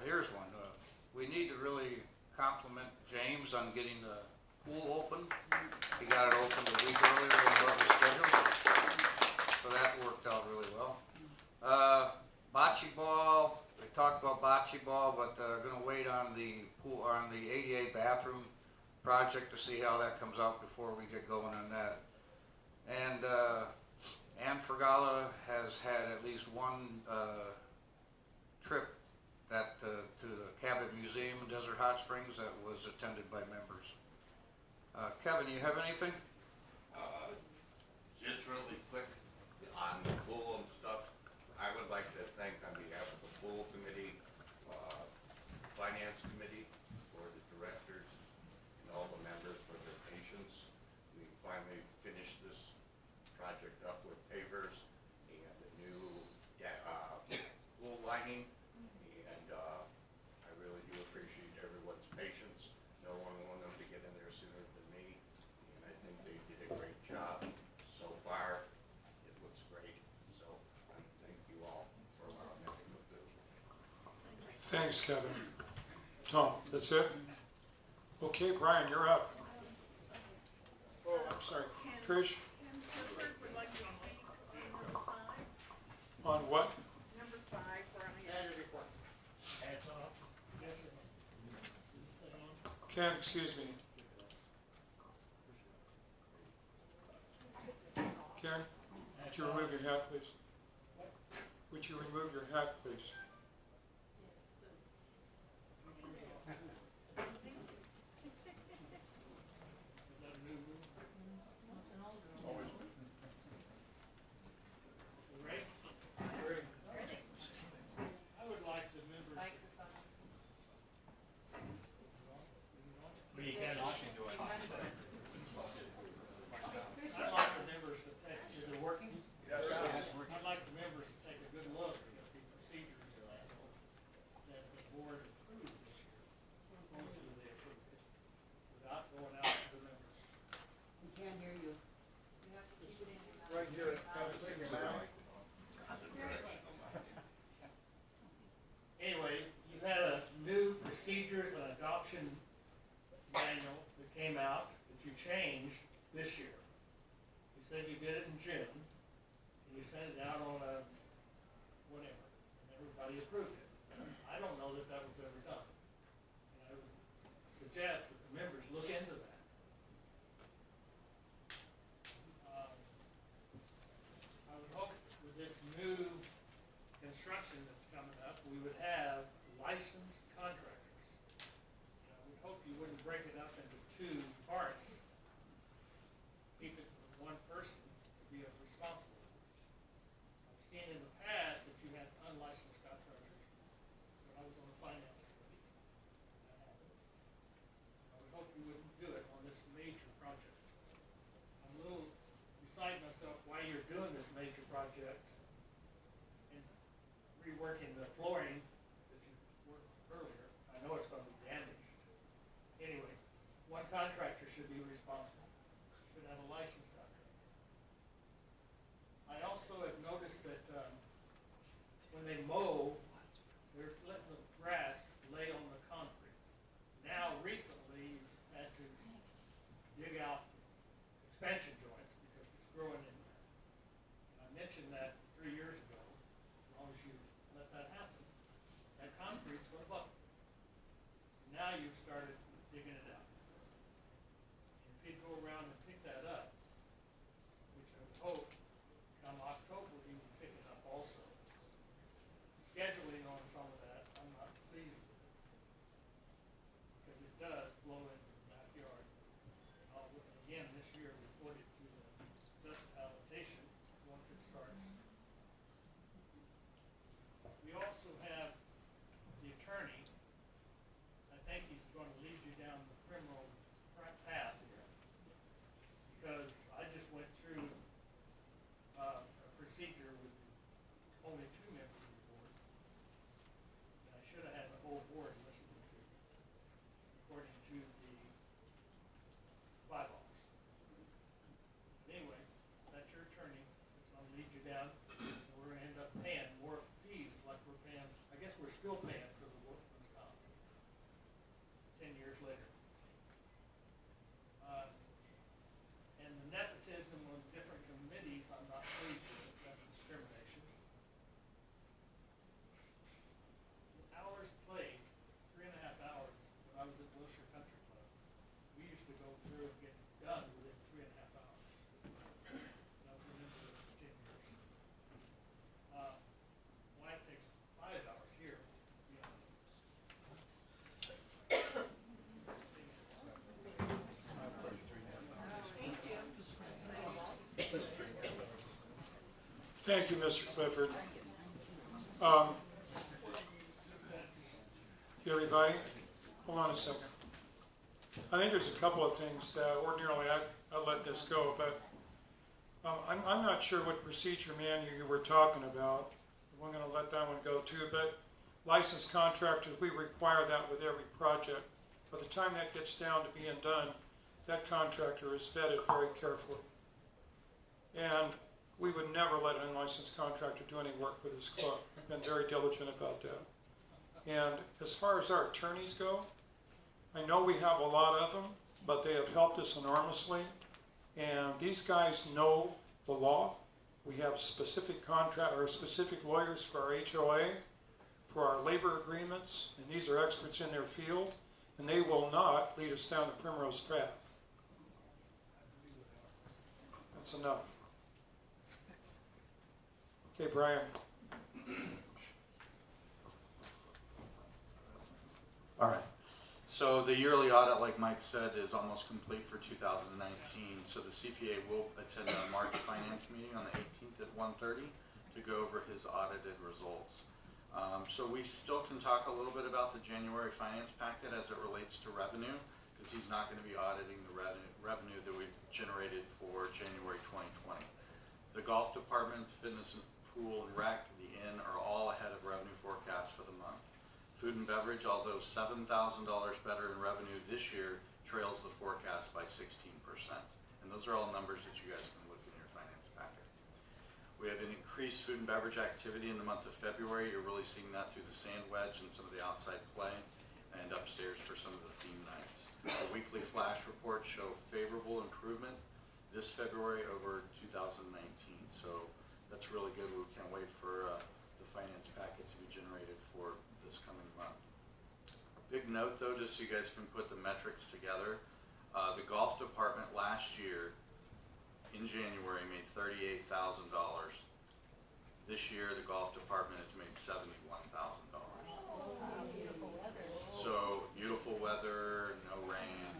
Here's one. We need to really compliment James on getting the pool open. He got it open a week earlier than what was scheduled, so that worked out really well. Bocce ball, we talked about bocce ball, but gonna wait on the pool, on the ADA bathroom project to see how that comes out before we get going on that. And Ann Fergala has had at least one trip that to the Cabot Museum in Desert Hot Springs that was attended by members. Kevin, you have anything? Just really quick on the pool and stuff, I would like to thank on behalf of the pool committee, finance committee, for the directors and all the members for their patience. We finally finished this project up with pavers and the new pool lining, and I really do appreciate everyone's patience. No one wanted them to get in there sooner than me, and I think they did a great job. So far, it looks great, so I thank you all for allowing me to do it. Thanks, Kevin. Tom, that's it? Okay, Brian, you're up. Oh, I'm sorry. Trish, And Clifford would like to speak on number 5. on what? Number 5, Brian. Ken, excuse me. Ken, would you remove your hat, please? Would you remove your hat, please? I would like the members. I'd like the members to take, is it working? Yes. I'd like the members to take a good look at the procedures that the board approved this year. Supposedly they approved it, without going out to the members. We can't hear you. Right here, Anyway, you had a new procedures and adoption manual that came out that you changed this year. You said you did it in June, and you sent it out on a whatever, and everybody approved it. I don't know that that was ever done. And I would suggest that the members look into that. I would hope with this new construction that's coming up, we would have licensed contractors. And I would hope you wouldn't break it up into 2 parts. Keep it with one person to be responsible. I've seen in the past that you had unlicensed contractors you're doing this major project and reworking the flooring that you worked earlier, I know it's gonna be damaged. Anyway, one contractor should be responsible, should have a license contractor. I also have noticed that, when they mow, they're letting the grass lay on the concrete. Now, recently, you've had to dig out expansion joints because it's growing in there. And I mentioned that 3 years ago, as long as you let that happen, that concrete's gonna buckle. Now you've started digging it out. And if you go around and pick that up, which I would hope come October, you will pick it up also. Scheduling on some of that, I'm not pleased with, because it does blow into the backyard. And I'll, again, this year, report it to the dust allocation once it starts. We also have the attorney. I think he's going to lead you down the criminal path here, because I just went through a procedure with only 2 members of the board. And I should have had the whole board listening to it, according to the bylaws. But anyway, that's your attorney, it's gonna lead you down, and we're gonna end up paying more fees like we're paying, I guess we're still paying for the workman's comp 10 years later. And the nepotism on different committees, I'm not pleased with, that's discrimination. Hours played, 3.5 hours when I was at Wilshire Country Club. We used to go through and get done within 3.5 hours. And I've been into this for 10 years. Why it takes 5 hours here, you know. Thank you, Mr. Clifford. Everybody, hold on a second. I think there's a couple of things that ordinarily I'd let this go, but I'm not sure what procedure manual you were talking about. I'm going to let that one go too, but licensed contractors, we require that with every project. By the time that gets down to being done, that contractor is vetted very carefully. And we would never let an unlicensed contractor do any work for this club. We've been very diligent about that. And as far as our attorneys go, I know we have a lot of them, but they have helped us enormously. And these guys know the law. We have specific specific lawyers for our HOA, for our labor agreements, and these are experts in their field, and they will not lead us down the primrose path. That's enough. Okay, Brian. All right. So the yearly audit, like Mike said, is almost complete for 2019. So the CPA will attend a March finance meeting on the 18th at 1:30 to go over his audited results. So we still can talk a little bit about the January finance packet as it relates to revenue, because he's not going to be auditing the revenue that we've generated for January 2020. The golf department, fitness and pool and rec, the inn are all ahead of revenue forecast for the month. Food and beverage, although $7,000 better in revenue this year, trails the forecast by 16%. And those are all numbers that you guys can look in your finance packet. We have an increased food and beverage activity in the month of February. You're really seeing that through the sand wedge and some of the outside play, and upstairs for some of the theme nights. The weekly flash reports show favorable improvement this February over 2019. So that's really good. We can't wait for the finance packet to be generated for this coming month. A big note though, just so you guys can put the metrics together, the golf department last year in January made $38,000. This year the golf department has made $71,000. So beautiful weather, no rain,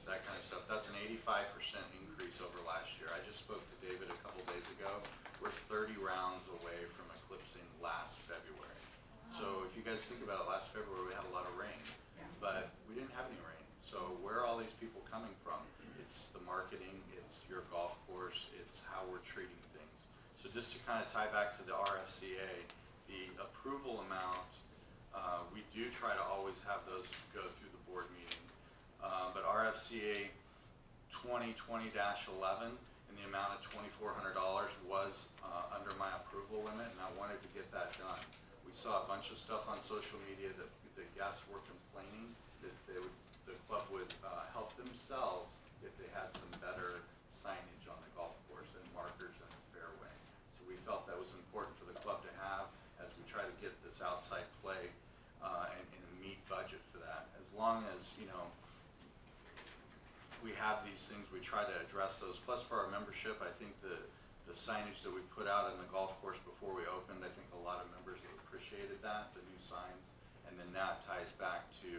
that kind of stuff. That's an 85% increase over last year. I just spoke to David a couple days ago. We're 30 rounds away from eclipsing last February. So if you guys think about it, last February we had a lot of rain, but we didn't have any rain. So where are all these people coming from? It's the marketing, it's your golf course, it's how we're treating things. just to kind of tie back to the RFCA, the approval amount, we do try to always have those go through the board meeting. But RFCA 2020-11 in the amount of $2,400 was under my approval limit, and I wanted to get that done. We saw a bunch of stuff on social media that the guests were complaining that the club would help themselves if they had some better signage on the golf course and markers in the fairway. So we felt that was important for the club to have as we try to get this outside play and meet budget for that. As long as, you know, we have these things, we try to address those. Plus for our membership, I think the signage that we put out in the golf course before we opened, I think a lot of members have appreciated that, the new signs. And then that ties back to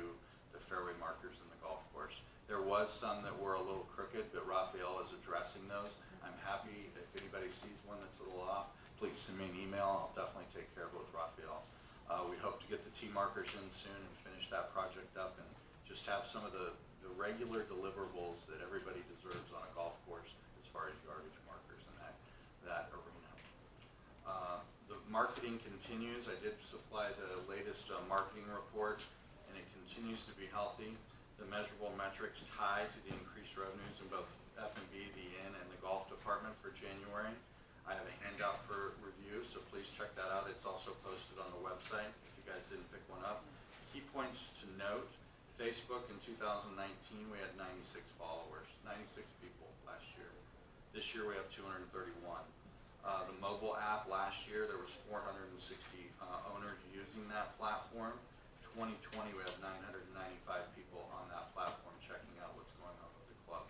the fairway markers in the golf course. There was some that were a little crooked, but Raphael is addressing those. I'm happy if anybody sees one that's a little off, please send me an email. I'll definitely take care of it with Raphael. We hope to get the T markers in soon and finish that project up and just have some of the regular deliverables that everybody deserves on a golf course as far as yardage markers in that arena. The marketing continues. I did supply the latest marketing report, and it continues to be healthy. The measurable metrics tie to the increased revenues in both F&B, the Inn, and the golf department for January. I have a handout for review, so please check that out. It's also posted on the website if you guys didn't pick one up. Key points to note: Facebook in 2019, we had 96 followers, 96 people last year. This year we have 231. The mobile app last year, there was 460 owners using that platform. 2020, we have 995 people on that platform checking out what's going on with the club.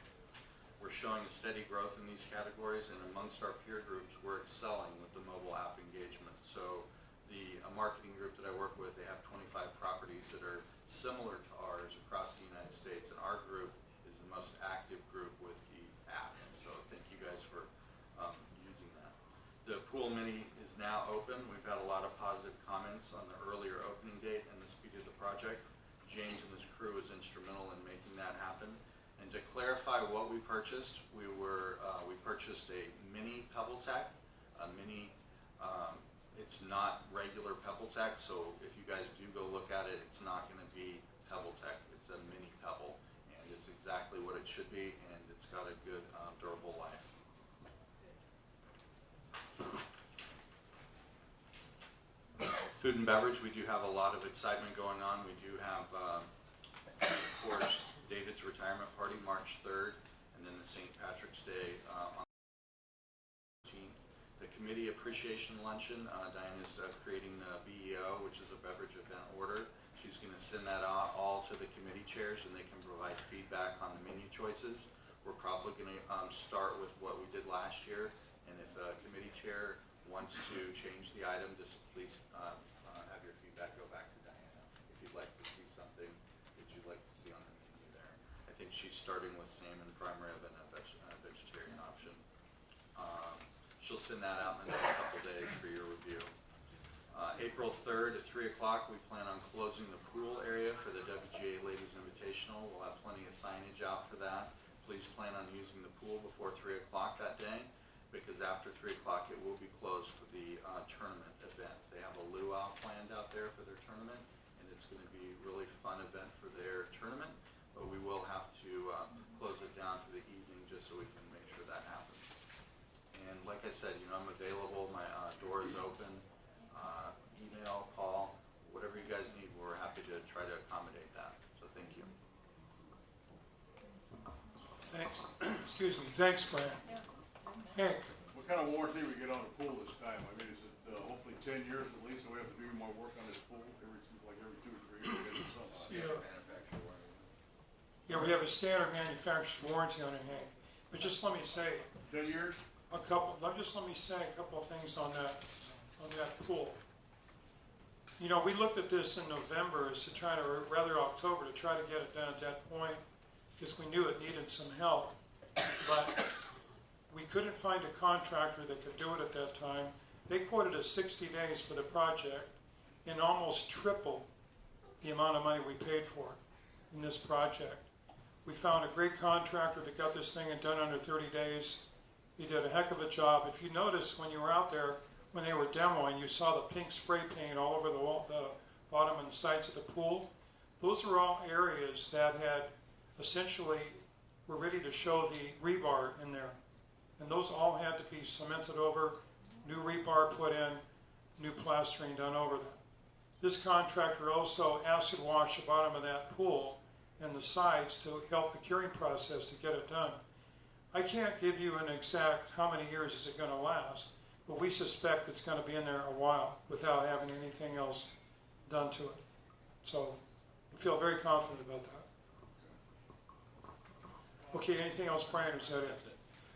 We're showing a steady growth in these categories, and amongst our peer groups, we're excelling with the mobile app engagement. So the marketing group that I work with, they have 25 properties that are similar to ours across the United States, and our group is the most active group with the app. So thank you guys for using that. The pool mini is now open. We've had a lot of positive comments on the earlier opening date and the speed of the project. James and his crew was instrumental in making that happen. And to clarify what we purchased, we purchased a mini PebbleTech, a mini. It's not regular PebbleTech, so if you guys do go look at it, it's not going to be PebbleTech. It's a mini Pebble, and it's exactly what it should be, and it's got a good durable life. Food and beverage, we do have a lot of excitement going on. We do have, of course, David's retirement party, March 3rd, and then the St. Patrick's Day on the 15th. The committee appreciation luncheon, Diana's creating the BEO, which is a beverage event order. She's going to send that out all to the committee chairs, and they can provide feedback on the menu choices. We're probably going to start with what we did last year, and if a committee chair wants to change the item, just please have your feedback go back to Diana if you'd like to see something that you'd like to see on the menu there. I think she's starting with salmon prime rib and a vegetarian option. She'll send that out in the next couple days for your review. April 3rd at 3 o'clock, we plan on closing the pool area for the WGA Ladies Invitational. We'll have plenty of signage out for that. Please plan on using the pool before 3 o'clock that day, because after 3 o'clock it will be closed for the tournament event. They have a luau planned out there for their tournament, and it's going to be a really fun event for their tournament, but we will have to close it down for the evening just so we can make sure that happens. And like I said, you know, I'm available, my door is open, email, call, whatever you guys need, we're happy to try to accommodate that. So thank you. Thanks. Excuse me. Thanks, Brian. Hank. What kind of warranty we get on the pool this time? I mean, is it hopefully 10 years at least, so we have to do more work on this pool? Seems like every 2 or 3 years we get something. Yeah, we have a standard manufacturer's warranty on it, Hank. But just let me say. 10 years? Just let me say a couple of things on that pool. You know, we looked at this in November rather October, to try to get it done at that point, because we knew it needed some help. But we couldn't find a contractor that could do it at that time. They quoted us 60 days for the project and almost triple the amount of money we paid for it in this project. We found a great contractor that got this thing done under 30 days, He did a heck of a job. If you notice when you were out there, when they were demoing, you saw the pink spray paint all over the wall, the bottom and the sides of the pool. Those were all areas that had essentially were ready to show the rebar in there. And those all had to be cemented over, new rebar put in, new plastering done over that. This contractor also acid washed the bottom of that pool and the sides to help the curing process to get it done. I can't give you an exact how many years is it going to last, but we suspect it's going to be in there a while without having anything else done to it. So I feel very confident about that. Okay, anything else, Brian, or is that it?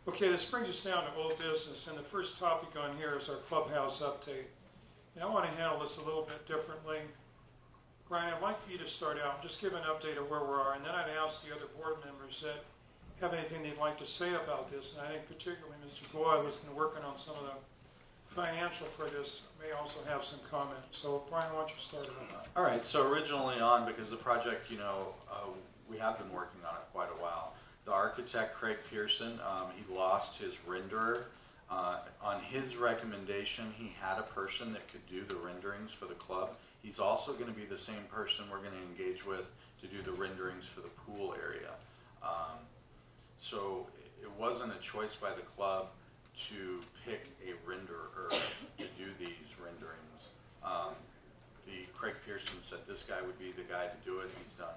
Okay, this brings us down to old business, and the first topic on here is our clubhouse update. And I want to handle this a little bit differently. Brian, I'd like for you to start out and just give an update of where we are, and then I'd ask the other board members that have anything they'd like to say about this. And I think particularly Mr. Goyle, who's been working on some of the financial for this, may also have some comments. So Brian, why don't you start on that? All right, so originally on, because the project, we have been working on it quite a while. The architect, Craig Pearson, he lost his renderer. On his recommendation, he had a person that could do the renderings for the club. He's also going to be the same person we're going to engage with to do the renderings for the pool area. So it wasn't a choice by the club to pick a renderer to do these renderings. Craig Pearson said this guy would be the guy to do it. He's done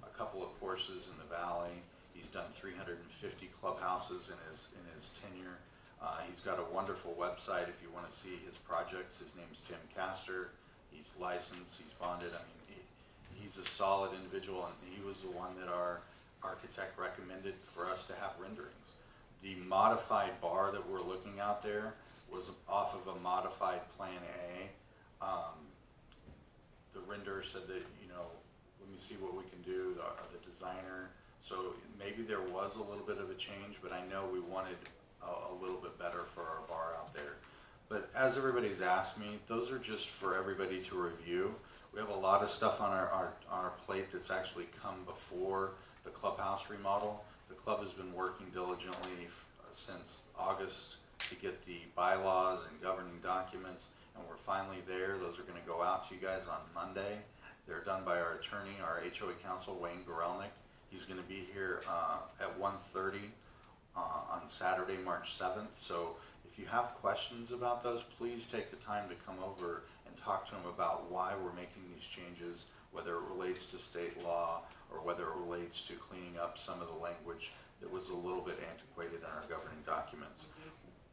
a couple of courses in the valley. He's done 350 clubhouses in his tenure. He's got a wonderful website if you want to see his projects. His name's Tim Castor. He's licensed, he's bonded. I mean, he's a solid individual, and he was the one that our architect recommended for us to have renderings. The modified bar that we're looking out there was off of a modified Plan A. The renderer said that, let me see what we can do, the designer. So maybe there was a little bit of a change, but I know we wanted a little bit better for our bar out there. But as everybody's asked me, those are just for everybody to review. We have a lot of stuff on our plate that's actually come before the clubhouse remodel. The club has been working diligently since August to get the bylaws and governing documents, and we're finally there. Those are going to go out to you guys on Monday. They're done by our attorney, our HOA counsel, Wayne Gorelnick. He's going to be here at 1:30 on Saturday, March 7th. So if you have questions about those, please take the time to come over and talk to him about why we're making these changes, whether it relates to state law or whether it relates to cleaning up some of the language that was a little bit antiquated in our governing documents.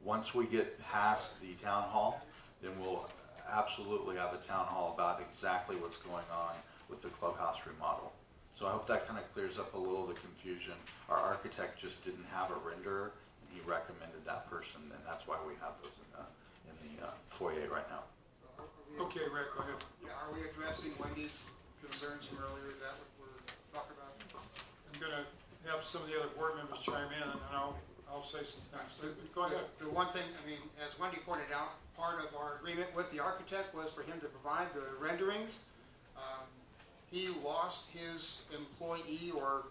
Once we get past the town hall, then we'll absolutely have a town hall about exactly what's going on with the clubhouse remodel. So I hope that kind of clears up a little of the confusion. Our architect just didn't have a renderer, and he recommended that person, and that's why we have those in the foyer right now. Okay, Rick, go ahead. Yeah, are we addressing Wendy's concerns from earlier? Is that what we're talking about? I'm going to have some of the other board members chime in, and then I'll say some things. Go ahead. The one thing, as Wendy pointed out, part of our agreement with the architect was for him to provide the renderings. He lost his employee or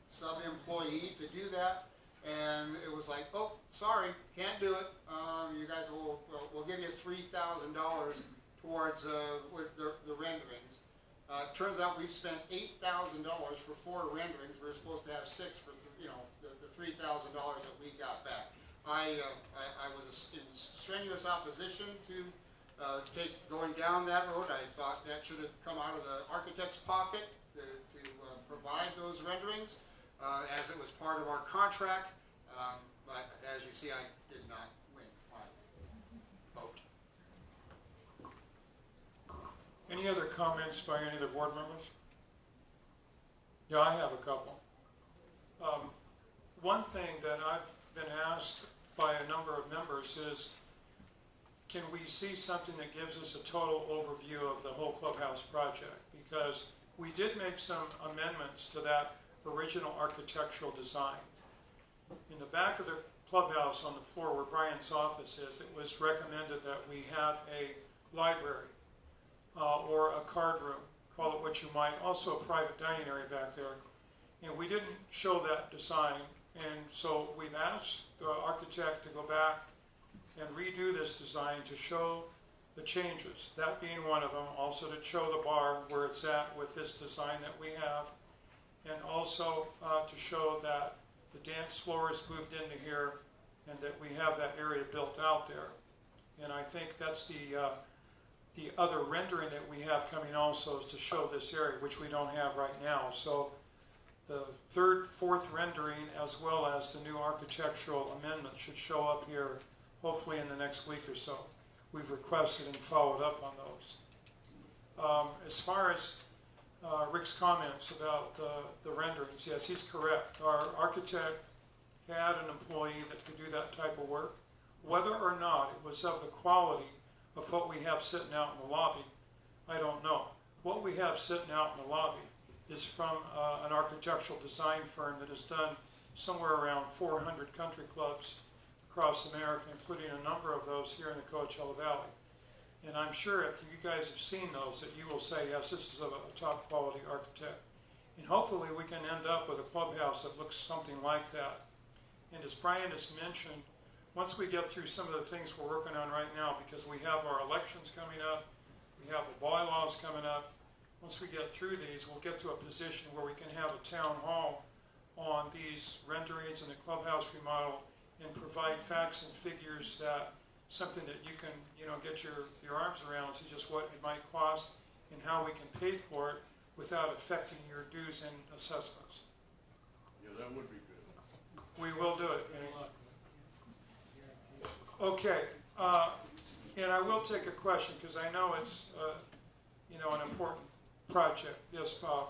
sub-employee to do that, and it was like, oh, sorry, can't do it. You guys we'll give you $3,000 towards the renderings. Turns out we spent $8,000 for 4 renderings. We were supposed to have 6 for the $3,000 that we got back. I was in strenuous opposition to going down that road. I thought that should have come out of the architect's pocket to provide those renderings, as it was part of our contract. But as you see, I did not win my vote. Any other comments by any of the board members? Yeah, I have a couple. One thing that I've been asked by a number of members is, can we see something that gives us a total overview of the whole clubhouse project? Because we did make some amendments to that original architectural design. In the back of the clubhouse on the floor where Brian's office is, it was recommended that we have a library or a card room, call it what you might, also a private dining area back there. And we didn't show that design And so we've asked the architect to go back and redo this design to show the changes, that being one of them, also to show the bar where it's at with this design that we have, and also to show that the dance floor is moved into here and that we have that area built out there. And I think that's the other rendering that we have coming also is to show this area, which we don't have right now. So the fourth rendering, as well as the new architectural amendment, should show up here hopefully in the next week or so. We've requested and followed up on those. As far as Rick's comments about the renderings, yes, he's correct. Our architect had an employee that could do that type of work. Whether or not it was of the quality of what we have sitting out in the lobby, I don't know. What we have sitting out in the lobby is from an architectural design firm that has done somewhere around 400 country clubs across America, including a number of those here in the Coachella Valley. And I'm sure if you guys have seen those, that you will say, yes, this is a top quality architect. And hopefully we can end up with a clubhouse that looks something like that. And as Brian has mentioned, once we get through some of the things we're working on right now, because we have our elections coming up, we have the bylaws coming up, once we get through these, we'll get to a position where we can have a town hall on these renderings and the clubhouse remodel and provide facts and figures, that something that you can, get your arms around, see just what it might cost and how we can pay for it without affecting your dues and assessments. Yeah, that would be good. We will do it. Okay, and I will take a question because I know it's, an important project. Yes, Bob.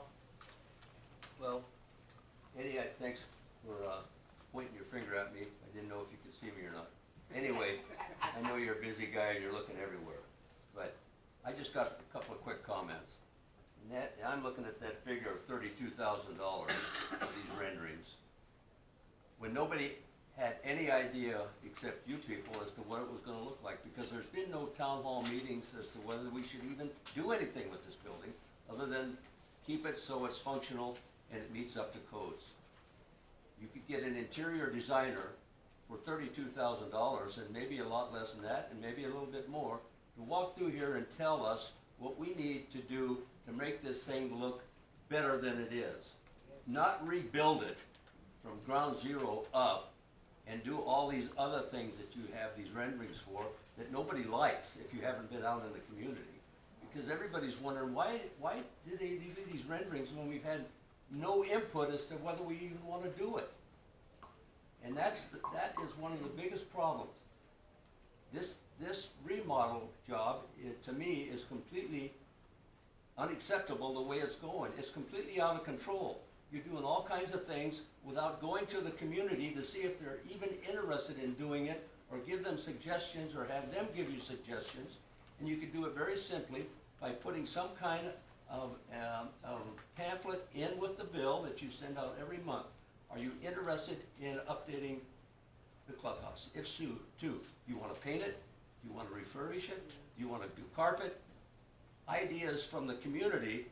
Well, Eddie, thanks for pointing your finger at me. I didn't know if you could see me or not. Anyway, I know you're a busy guy and you're looking everywhere, but I just got a couple of quick comments. And I'm looking at that figure of $32,000 for these renderings, when nobody had any idea except you people as to what it was going to look like, because there's been no town hall meetings as to whether we should even do anything with this building other than keep it so it's functional and it meets up to codes. You could get an interior designer for $32,000 and maybe a lot less than that and maybe a little bit more to walk through here and tell us what we need to do to make this thing look better than it is. Not rebuild it from ground zero up and do all these other things that you have these renderings for that nobody likes if you haven't been out in the community. Because everybody's wondering, why did they do these renderings when we've had no input as to whether we even want to do it? And that is one of the biggest problems. This remodel job, to me, is completely unacceptable the way it's going. It's completely out of control. You're doing all kinds of things without going to the community to see if they're even interested in doing it, or give them suggestions, or have them give you suggestions. And you could do it very simply by putting some kind of pamphlet in with the bill that you send out every month. Are you interested in updating the clubhouse? If so, do you want to paint it? Do you want to refurbish it? Do you want to do carpet? Ideas from the community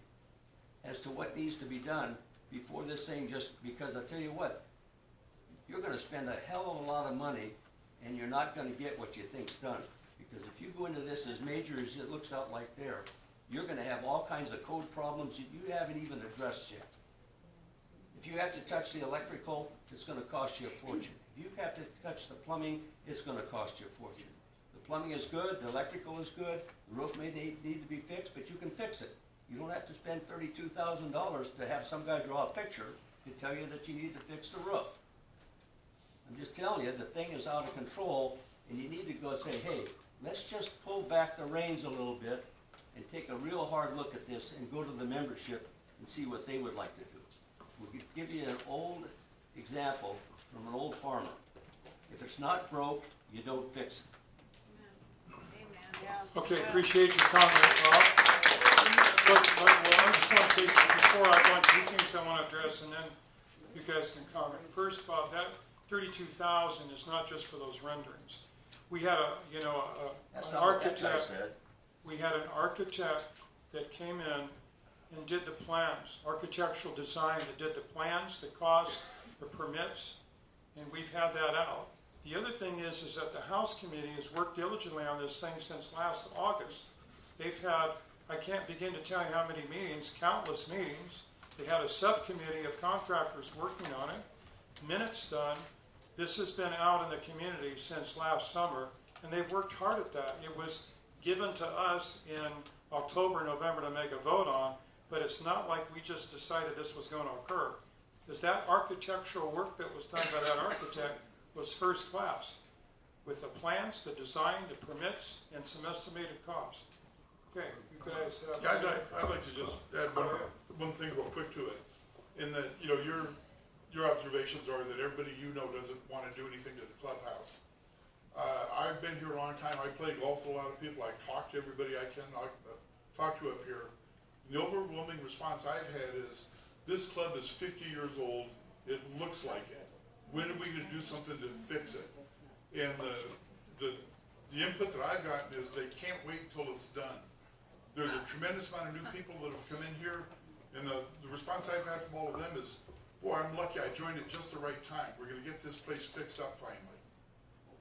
as to what needs to be done before this thing, just because I tell you what, you're going to spend a hell of a lot of money and you're not going to get what you think's done. Because if you go into this as major as it looks out like there, you're going to have all kinds of code problems that you haven't even addressed yet. If you have to touch the electrical, it's going to cost you a fortune. If you have to touch the plumbing, it's going to cost you a fortune. The plumbing is good, the electrical is good, the roof may need to be fixed, but you can fix it. You don't have to spend $32,000 to have some guy draw a picture to tell you that you need to fix the roof. I'm just telling you, the thing is out of control, and you need to go say, hey, let's just pull back the reins a little bit and take a real hard look at this and go to the membership and see what they would like to do. We'll give you an old example from an old farmer. If it's not broke, you don't fix it. Okay, appreciate your comment, Bob. But I just want to, before I go on, two things I want to address, and then you guys can comment. First, Bob, that $32,000 is not just for those renderings. We had an architect. We had an architect that came in and did the plans, architectural design that did the plans, the costs, the permits, and we've had that out. The other thing is that the House Committee has worked diligently on this thing since last August. They've had, I can't begin to tell you how many meetings, countless meetings. They had a subcommittee of contractors working on it, minutes done. This has been out in the community since last summer, and they've worked hard at that. It was given to us in October, November to make a vote on, but it's not like we just decided this was going to occur. Because that architectural work that was done by that architect was first class, with the plans, the design, the permits, and some estimated cost. Okay, you guys have... Yeah, I'd like to just add one thing real quick to it, in that, you know, your observations are that everybody you know doesn't want to do anything to the clubhouse. I've been here a long time. I play golf with a lot of people. I talk to everybody I can talk to up here. The overwhelming response I've had is, this club is 50 years old. It looks like it. When are we going to do something to fix it? And the input that I've gotten is they can't wait until it's done. There's a tremendous amount of new people that have come in here, and the response I've had from all of them is, boy, I'm lucky I joined at just the right time. We're going to get this place fixed up finally.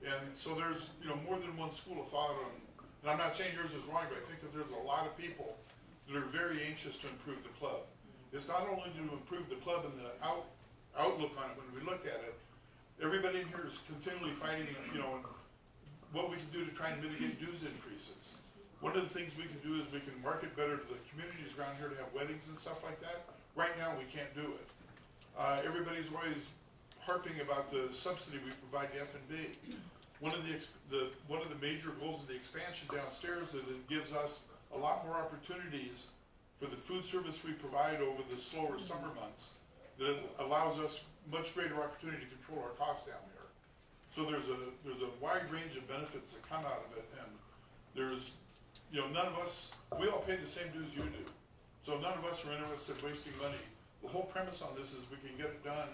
And so there's, you know, more than one school of thought on, and I'm not saying yours is wrong, but I think that there's a lot of people that are very anxious to improve the club. It's not only to improve the club and the outlook on it when we look at it. Everybody in here is continually fighting, you know, what we can do to try and mitigate dues increases. One of the things we can do is we can market better to the communities around here to have weddings and stuff like that. Right now, we can't do it. Everybody's always harping about the subsidy we provide to F&B. One of the major goals of the expansion downstairs is that it gives us a lot more opportunities for the food service we provide over the slower summer months. That allows us much greater opportunity to control our costs down there. So there's a wide range of benefits that come out of it, and there's, you know, none of us, we all pay the same dues you do. So none of us are interested in wasting money. The whole premise on this is we can get it done.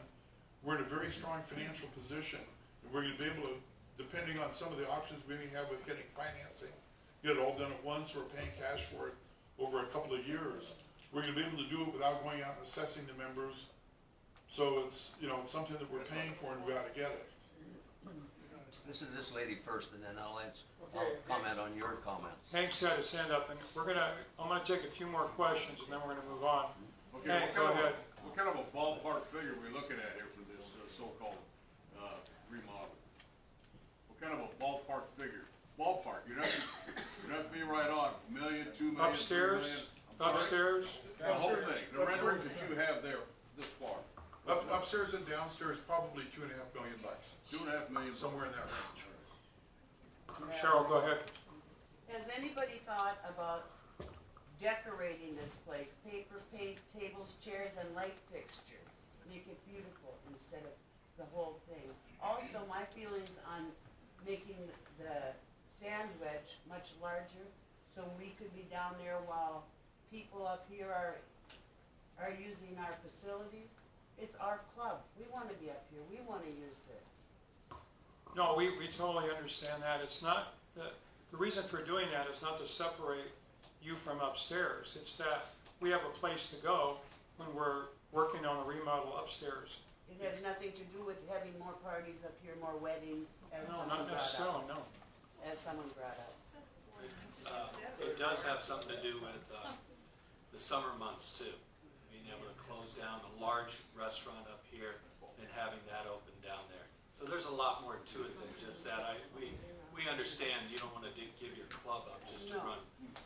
We're in a very strong financial position, and we're going to be able to, depending on some of the options we may have with getting financing, get it all done at once or paying cash for it over a couple of years. We're going to be able to do it without going out and assessing the members. So it's, you know, it's something that we're paying for, and we ought to get it. Listen to this lady first, and then I'll comment on your comments. Hank's had his hand up, and I'm gonna take a few more questions, and then we're gonna move on. Okay, Hank, go ahead. What kind of a ballpark figure are we looking at here for this so-called remodel? What kind of a ballpark figure? Ballpark, you don't have to be right on, $1 million, $2 million, Upstairs? $3 million. Upstairs? The whole thing, the renderings that you have there this far. Upstairs and downstairs, probably $2.5 million. $2.5 million. Somewhere in that range. Cheryl, go ahead. Has anybody thought about decorating this place? Paper, paved tables, chairs, and light fixtures. Make it beautiful instead of the whole thing. Also, my feelings on making the sand wedge much larger, so we could be down there while people up here are using our facilities. It's our club. We want to be up here. We want to use this. No, we totally understand that. It's not, the reason for doing that is not to separate you from upstairs. It's that we have a place to go when we're working on a remodel upstairs. It has nothing to do with having more parties up here, more weddings, as No, someone not brought necessarily, up. no. As someone brought up. It does have something to do with the summer months too. Being able to close down a large restaurant up here and having that open down there. So there's a lot more to it than just that. We understand you don't want to give your club up just to run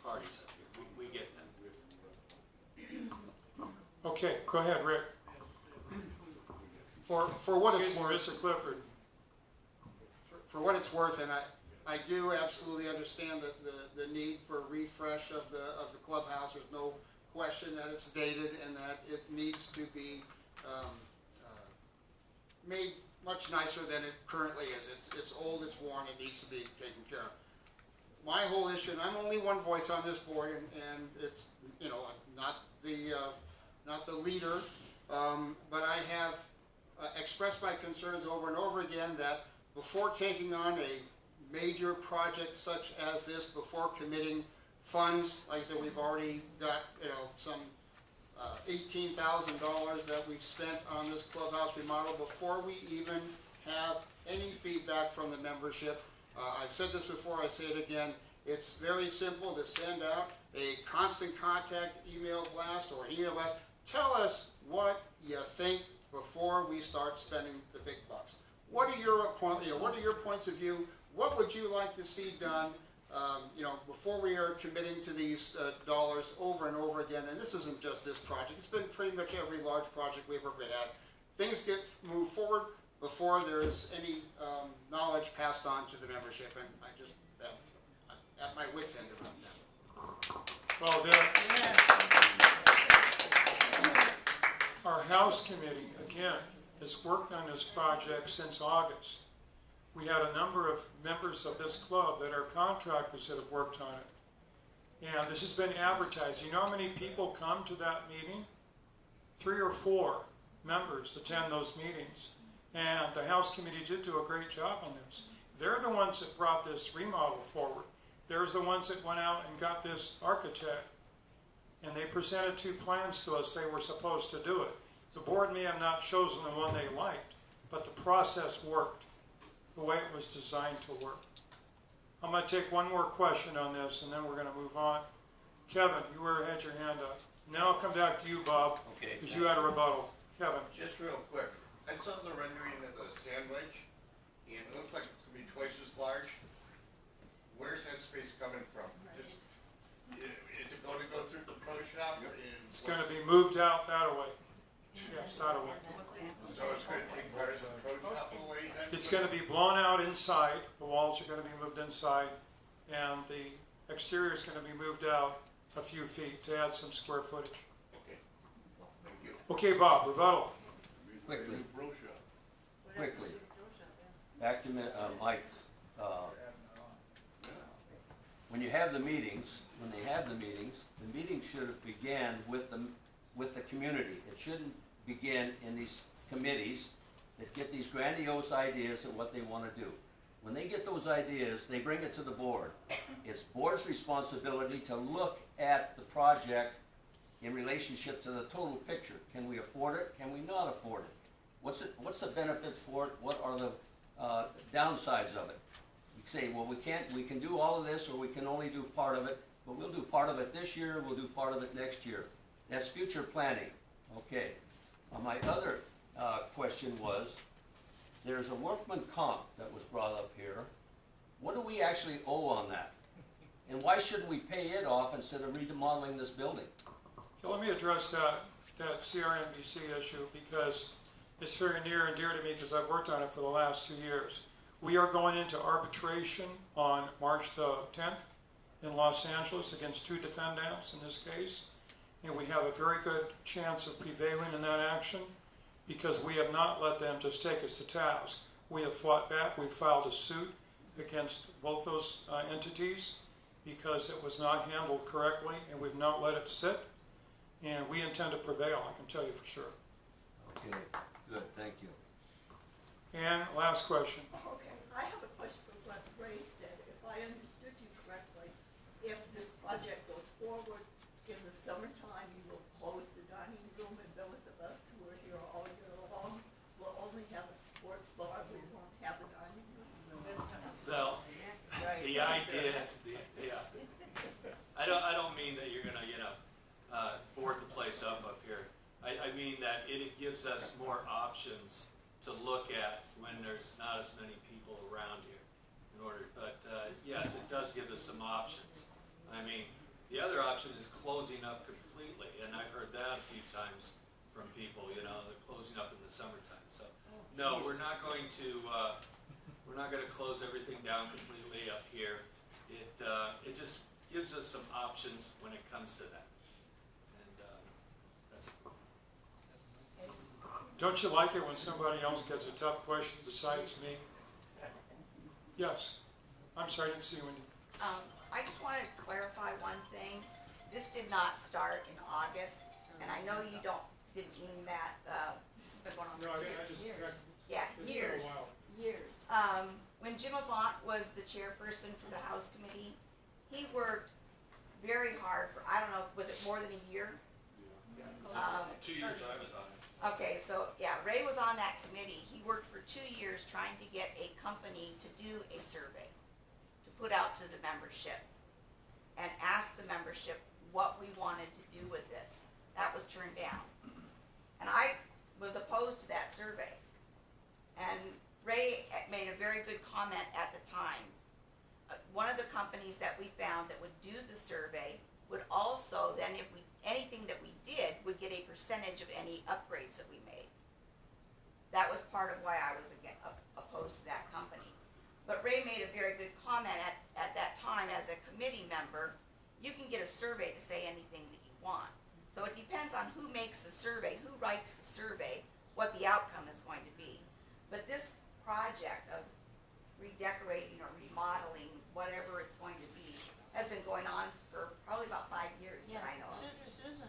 parties up here. We get that. Okay, go ahead, Rick. For what it's Excuse me, worth, Mr. Clifford. for what it's worth, and I do absolutely understand the need for a refresh of the clubhouse. There's no question that it's dated and that it needs to be made much nicer than it currently is. It's old, it's worn, it needs to be taken care of. My whole issue, and I'm only one voice on this board, and it's, you know, not the leader, but I have expressed my concerns over and over again that before taking on a major project such as this, before committing funds, like I said, we've already got, you know, some $18,000 that we've spent on this clubhouse remodel. Before we even have any feedback from the membership. I've said this before, I say it again, it's very simple to send out a constant contact email blast or an email blast. Tell us what you think before we start spending the big bucks. What are your points of view? What would you like to see done, before we are committing to these dollars over and over again? And this isn't just this project. It's been pretty much every large project we've ever had. Things get moved forward before there's any knowledge passed on to the membership, and I just at my wit's end about that. Well, our House Committee, again, has worked on this project since August. We had a number of members of this club that are contractors that have worked on it. And this has been advertised. You know how many people come to that meeting? 3 or 4 members attend those meetings. And the House Committee did do a great job on this. They're the ones that brought this remodel forward. They're the ones that went out and got this architect. And they presented 2 plans to us. They were supposed to do it. The board may have not chosen the one they liked, but the process worked the way it was designed to work. I'm going to take one more question on this, and then we're going to move on. Kevin, you had your hand up. And then I'll come back to you, Bob, because you had a rebuttal. Kevin. Just real quick, I saw the rendering of the sandwich, and it looks like it's going to be twice as large. Where's that space coming from? Just, is it going to go through the pro shop? It's going to be moved out that way. Yes, that way. So it's going to take part of the pro shop away then? It's going to be blown out inside. The walls are going to be moved inside, and the exterior is going to be moved out a few feet to add some square footage. Okay. Thank you. Okay, Bob, rebuttal. Quickly. Back to Mike. When you have the meetings, the meeting should have began with the community. It shouldn't begin in these committees that get these grandiose ideas of what they want to do. When they get those ideas, they bring it to the board. It's board's responsibility to look at the project in relationship to the total picture. Can we afford it? Can we not afford it? What's the benefits for it? What are the downsides of it? You say, well, we can do all of this, or we can only do part of it, but we'll do part of it this year, we'll do part of it next year. That's future planning. Okay. My other question was, there's a workman comp that was brought up here. What do we actually owe on that? And why shouldn't we pay it off instead of remodeling this building? So let me address that CRMBC issue, because it's very near and dear to me because I've worked on it for the last 2 years. We are going into arbitration on March the 10th in Los Angeles against 2 defendants in this case. And we have a very good chance of prevailing in that action because we have not let them just take us to task. We have fought back. We've filed a suit against both those entities because it was not handled correctly, and we've not let it sit. And we intend to prevail, I can tell you for sure. Okay, good, thank you. And last question. Okay, I have a question for what Ray said. If I understood you correctly, if this project goes forward in the summertime, you will close the dining room, and those of us who are here all year long will only have a sports bar. We won't have a dining room. Well, the idea, I don't mean that you're gonna, board the place up here. I mean that it gives us more options to look at when there's not as many people around here but yes, it does give us some options. I mean, the other option is closing up completely, and I've heard that a few times from people, the closing up in the summertime. So, no, we're not going to close everything down completely up here. It just gives us some options when it comes to that. And that's it. Don't you like it when somebody else gets a tough question besides me? Yes. I'm sorry, I didn't see you when you... I just wanted to clarify one thing. This did not start in August, and I know you didn't mean that, this has been going on for years. Yeah, years. When Jim Avant was the chairperson for the House Committee, he worked very hard for, I don't know, was it more than a year? 2 years I was on it. Okay, so, yeah, Ray was on that committee. He worked for 2 years trying to get a company to do a survey, to put out to the membership, and ask the membership what we wanted to do with this. That was turned down. And I was opposed to that survey. And Ray made a very good comment at the time. One of the companies that we found that would do the survey would also then, if we, anything that we did, would get a percentage of any upgrades that we made. That was part of why I was opposed to that company. But Ray made a very good comment at that time as a committee member. You can get a survey to say anything that you want. So it depends on who makes the survey, who writes the survey, what the outcome is going to be. But this project of redecorating or remodeling, whatever it's going to be, has been going on for probably about 5 years, that I know of. Susan.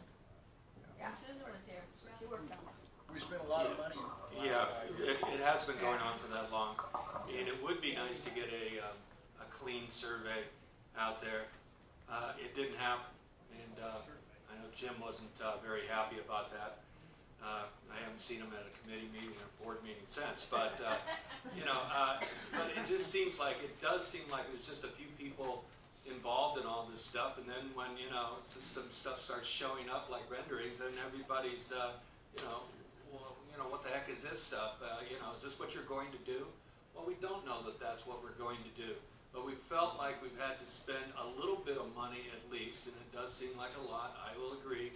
Yeah. Susan was here. She worked on it. We spent a lot of money. Yeah, it has been going on for that long, and it would be nice to get a clean survey out there. It didn't happen, and I know Jim wasn't very happy about that. I haven't seen him at a committee meeting or board meeting since, but you know, but it just seems like, it does seem like there's just a few people involved in all this stuff, and then when, you know, some stuff starts showing up like renderings, and everybody's, you know, well, you know, what the heck is this stuff? You know, is this what you're going to do? Well, we don't know that that's what we're going to do, but we felt like we've had to spend a little bit of money at least, and it does seem like a lot, I will agree,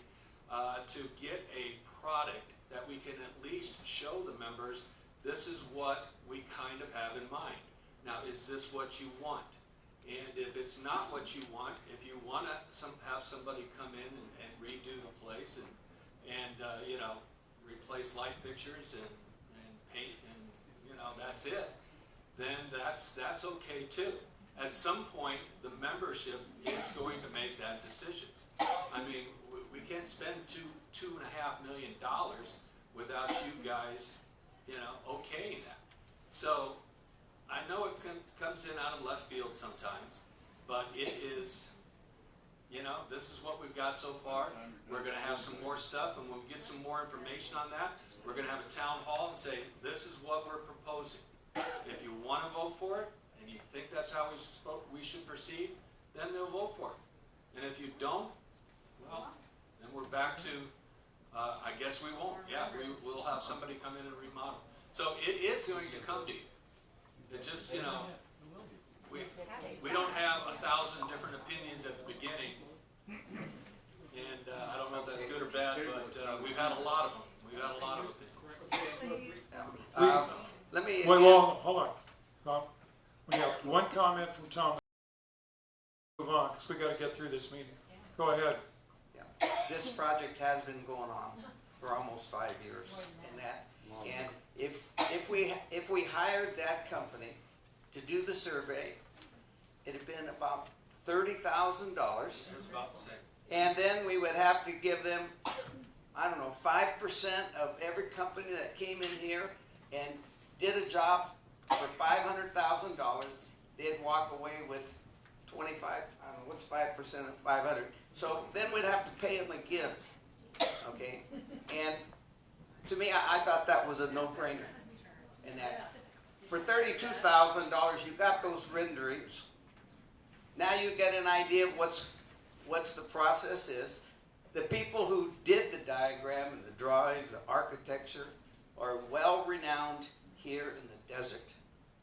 to get a product that we can at least show the members, this is what we kind of have in mind. Now, is this what you want? And if it's not what you want, if you want to have somebody come in and redo the place and you know, replace light fixtures and paint and, you know, that's it, then that's okay too. At some point, the membership is going to make that decision. I mean, we can't spend $2.5 million without you guys, you know, okaying that. So I know it comes in out of left field sometimes, but it is, you know, this is what we've got so far. We're going to have some more stuff, and we'll get some more information on that. We're going to have a town hall and say, this is what we're proposing. If you want to vote for it, and you think that's how we should proceed, then they'll vote for it. And if you don't, well, then we're back to, I guess we won't. Yeah, we'll have somebody come in and remodel. So it is going to come to you. It just, you know, we don't have 1,000 different opinions at the beginning, and I don't know if that's good or bad, but we've had a lot of them. We've had a lot of opinions. Let me. Wait, well, hold on. Tom, we have one comment from Tom. Move on, because we got to get through this meeting. Go ahead. Yeah. This project has been going on for almost 5 years, and if we hired that company to do the survey, it'd have been about $30,000. It was about the same. And then we would have to give them, I don't know, 5% of every company that came in here and did a job for $500,000. They'd walk away with 25. I don't know what's 5% of 500. So then we'd have to pay them again. Okay, and to me, I thought that was a no-brainer. And that for $32,000, you got those renderings. Now you get an idea of what's the process is. The people who did the diagram and the drawings, the architecture, are well-renowned here in the desert.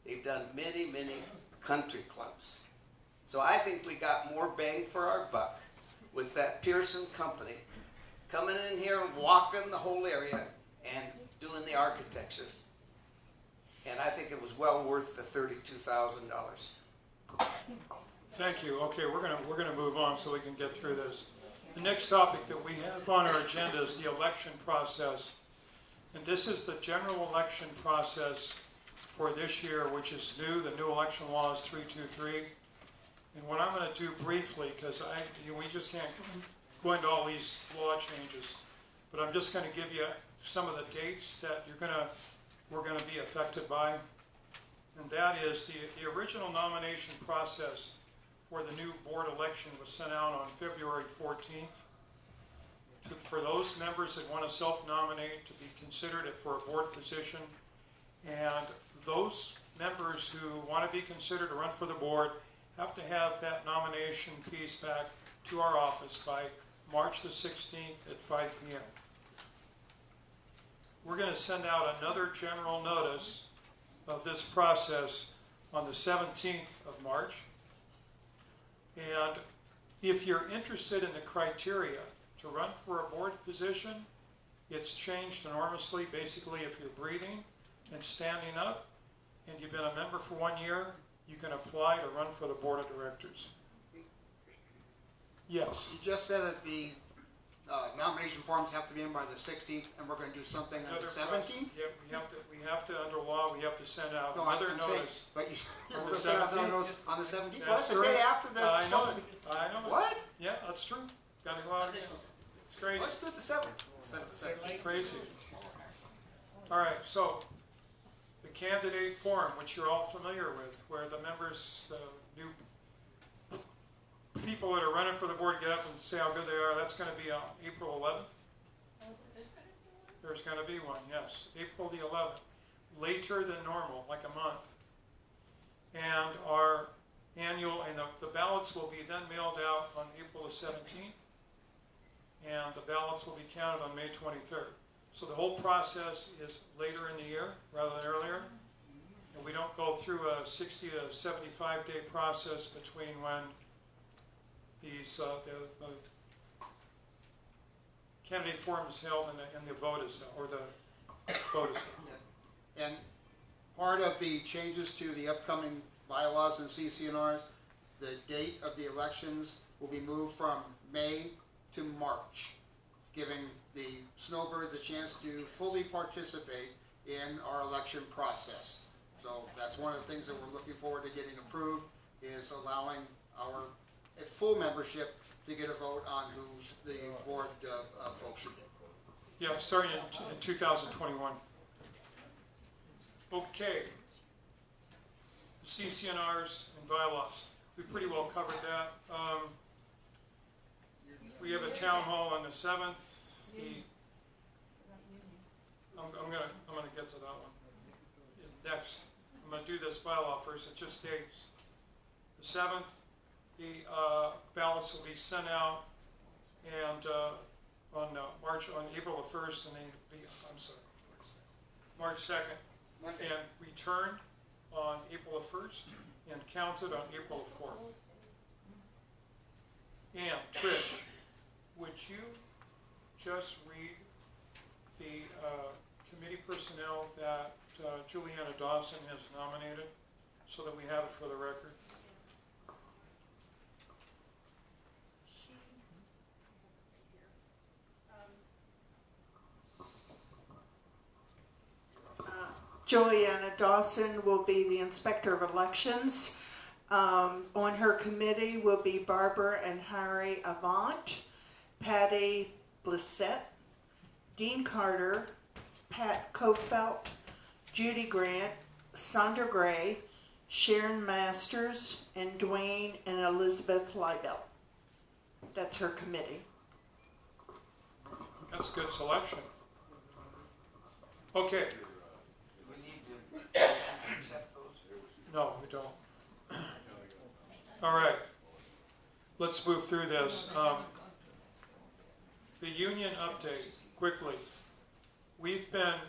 They've done many, many country clubs. So I think we got more bang for our buck with that Pearson company coming in here and walking the whole area and doing the architecture. And I think it was well worth the $32,000. Thank you. Okay, we're gonna move on so we can get through this. The next topic that we have on our agenda is the election process. And this is the general election process for this year, which is new. The new election law is 323. And what I'm going to do briefly, because we just can't go into all these law changes, but I'm just going to give you some of the dates that we're going to be affected by. And that is the original nomination process for the new board election was sent out on February 14th. for those members that want to self-nominate to be considered for a board position. And those members who want to be considered to run for the board have to have that nomination piece back to our office by March the 16th at 5 p.m. We're going to send out another general notice of this process on the 17th of March. And if you're interested in the criteria to run for a board position, it's changed enormously. Basically, if you're breathing and standing up and you've been a member for 1 year, you can apply to run for the board of directors. Yes. You just said that the nomination forms have to be in by the 16th, and we're going to do something on the 17th? Yeah, we have to, under law, we have to send out No, another I'm saying, notice. but you, On we're the going to send out 17th? another notice on the 17th? Well, that's the correct. day after the. I know, I know. What? Yeah, that's true. Gotta go out again. It's crazy. Let's do it the 7th instead of the 17th. Crazy. All right, so the candidate forum, which you're all familiar with, where the members, new people that are running for the board get up and say how good they are, that's going to be on April 11th. There's going to be one, yes, April the 11th, later than normal, like a month. And our annual, and the ballots will be then mailed out on April the 17th, and the ballots will be counted on May 23rd. So the whole process is later in the year rather than earlier, and we don't go through a 60 to 75 day process between when these the candidate forum is held and the vote is held, or the vote is held. And part of the changes to the upcoming bylaws and CCNRs, the date of the elections will be moved from May to March, giving the snowbirds a chance to fully participate in our election process. So that's one of the things that we're looking forward to getting approved, is allowing our full membership to get a vote on who's the board folks should be. Yeah, starting in 2021. Okay. CCNRs and bylaws. We pretty well covered that. We have a town hall on the 7th. I'm gonna get to that one. Next, I'm gonna do this bylaw first. It's just dates. The 7th, the ballots will be sent out, and on April the 1st, and March 2nd, and returned on April the 1st, and counted on April the 4th. And Trish, would you just read the committee personnel that Juliana Dawson has nominated, so that we have it for the record? Juliana Dawson will be the Inspector of Elections. On her committee will be Barbara and Harry Avant, Patty Blissett, Dean Carter, Pat Kofelt, Judy Grant, Sandra Gray, Sharon Masters, and Dwayne and Elizabeth Lydell. That's her committee. That's a good selection. Okay. We need to accept those? No, we don't. All right. Let's move through this. The union update, quickly. We've been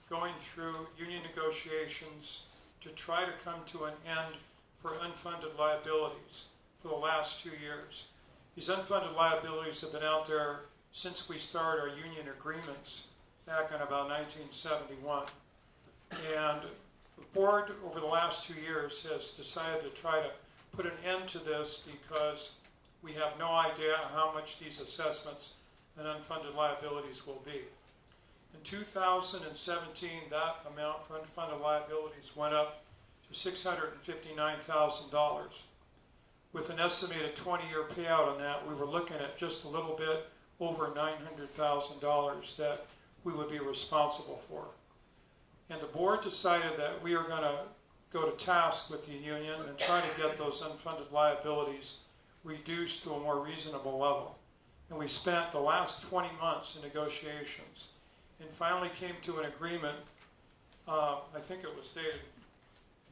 going through union negotiations to try to come to an end for unfunded liabilities for the last 2 years. These unfunded liabilities have been out there since we started our union agreements back in about 1971. And the board over the last 2 years has decided to try to put an end to this because we have no idea how much these assessments and unfunded liabilities will be. In 2017, that amount for unfunded liabilities went up to $659,000. With an estimated 20-year payout on that, we were looking at just a little bit over $900,000 that we would be responsible for. And the board decided that we are going to go to task with the union and try to get those unfunded liabilities reduced to a more reasonable level. And we spent the last 20 months in negotiations and finally came to an agreement. I think it was dated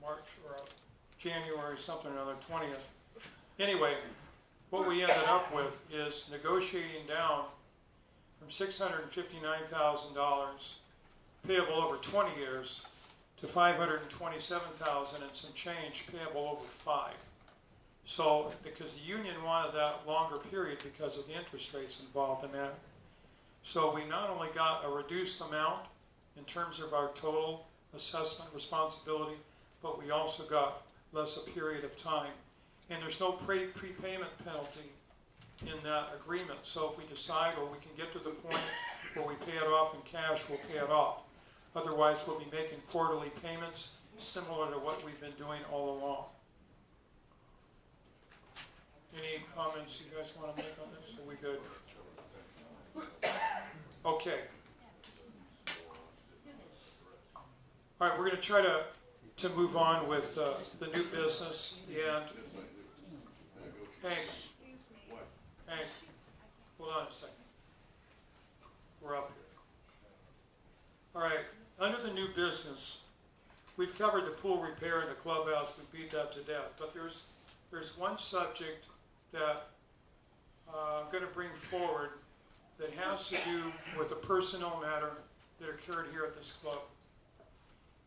March or January, something or another, 20th. Anyway, what we ended up with is negotiating down from $659,000 payable over 20 years to $527,000 and some change payable over 5. So, because the union wanted that longer period because of the interest rates involved in that. So we not only got a reduced amount in terms of our total assessment responsibility, but we also got less a period of time. And there's no prepayment penalty in that agreement. So if we decide or we can get to the point where we pay it off in cash, we'll pay it off. Otherwise, we'll be making quarterly payments similar to what we've been doing all along. Any comments you guys want to make on this? Are we good? Okay. All right, we're going to try to move on with the new business. And Hank, hold on a second. We're up here. All right, under the new business, we've covered the pool repair and the clubhouse. We beat that to death. But there's one subject that I'm going to bring forward that has to do with a personnel matter that occurred here at this club.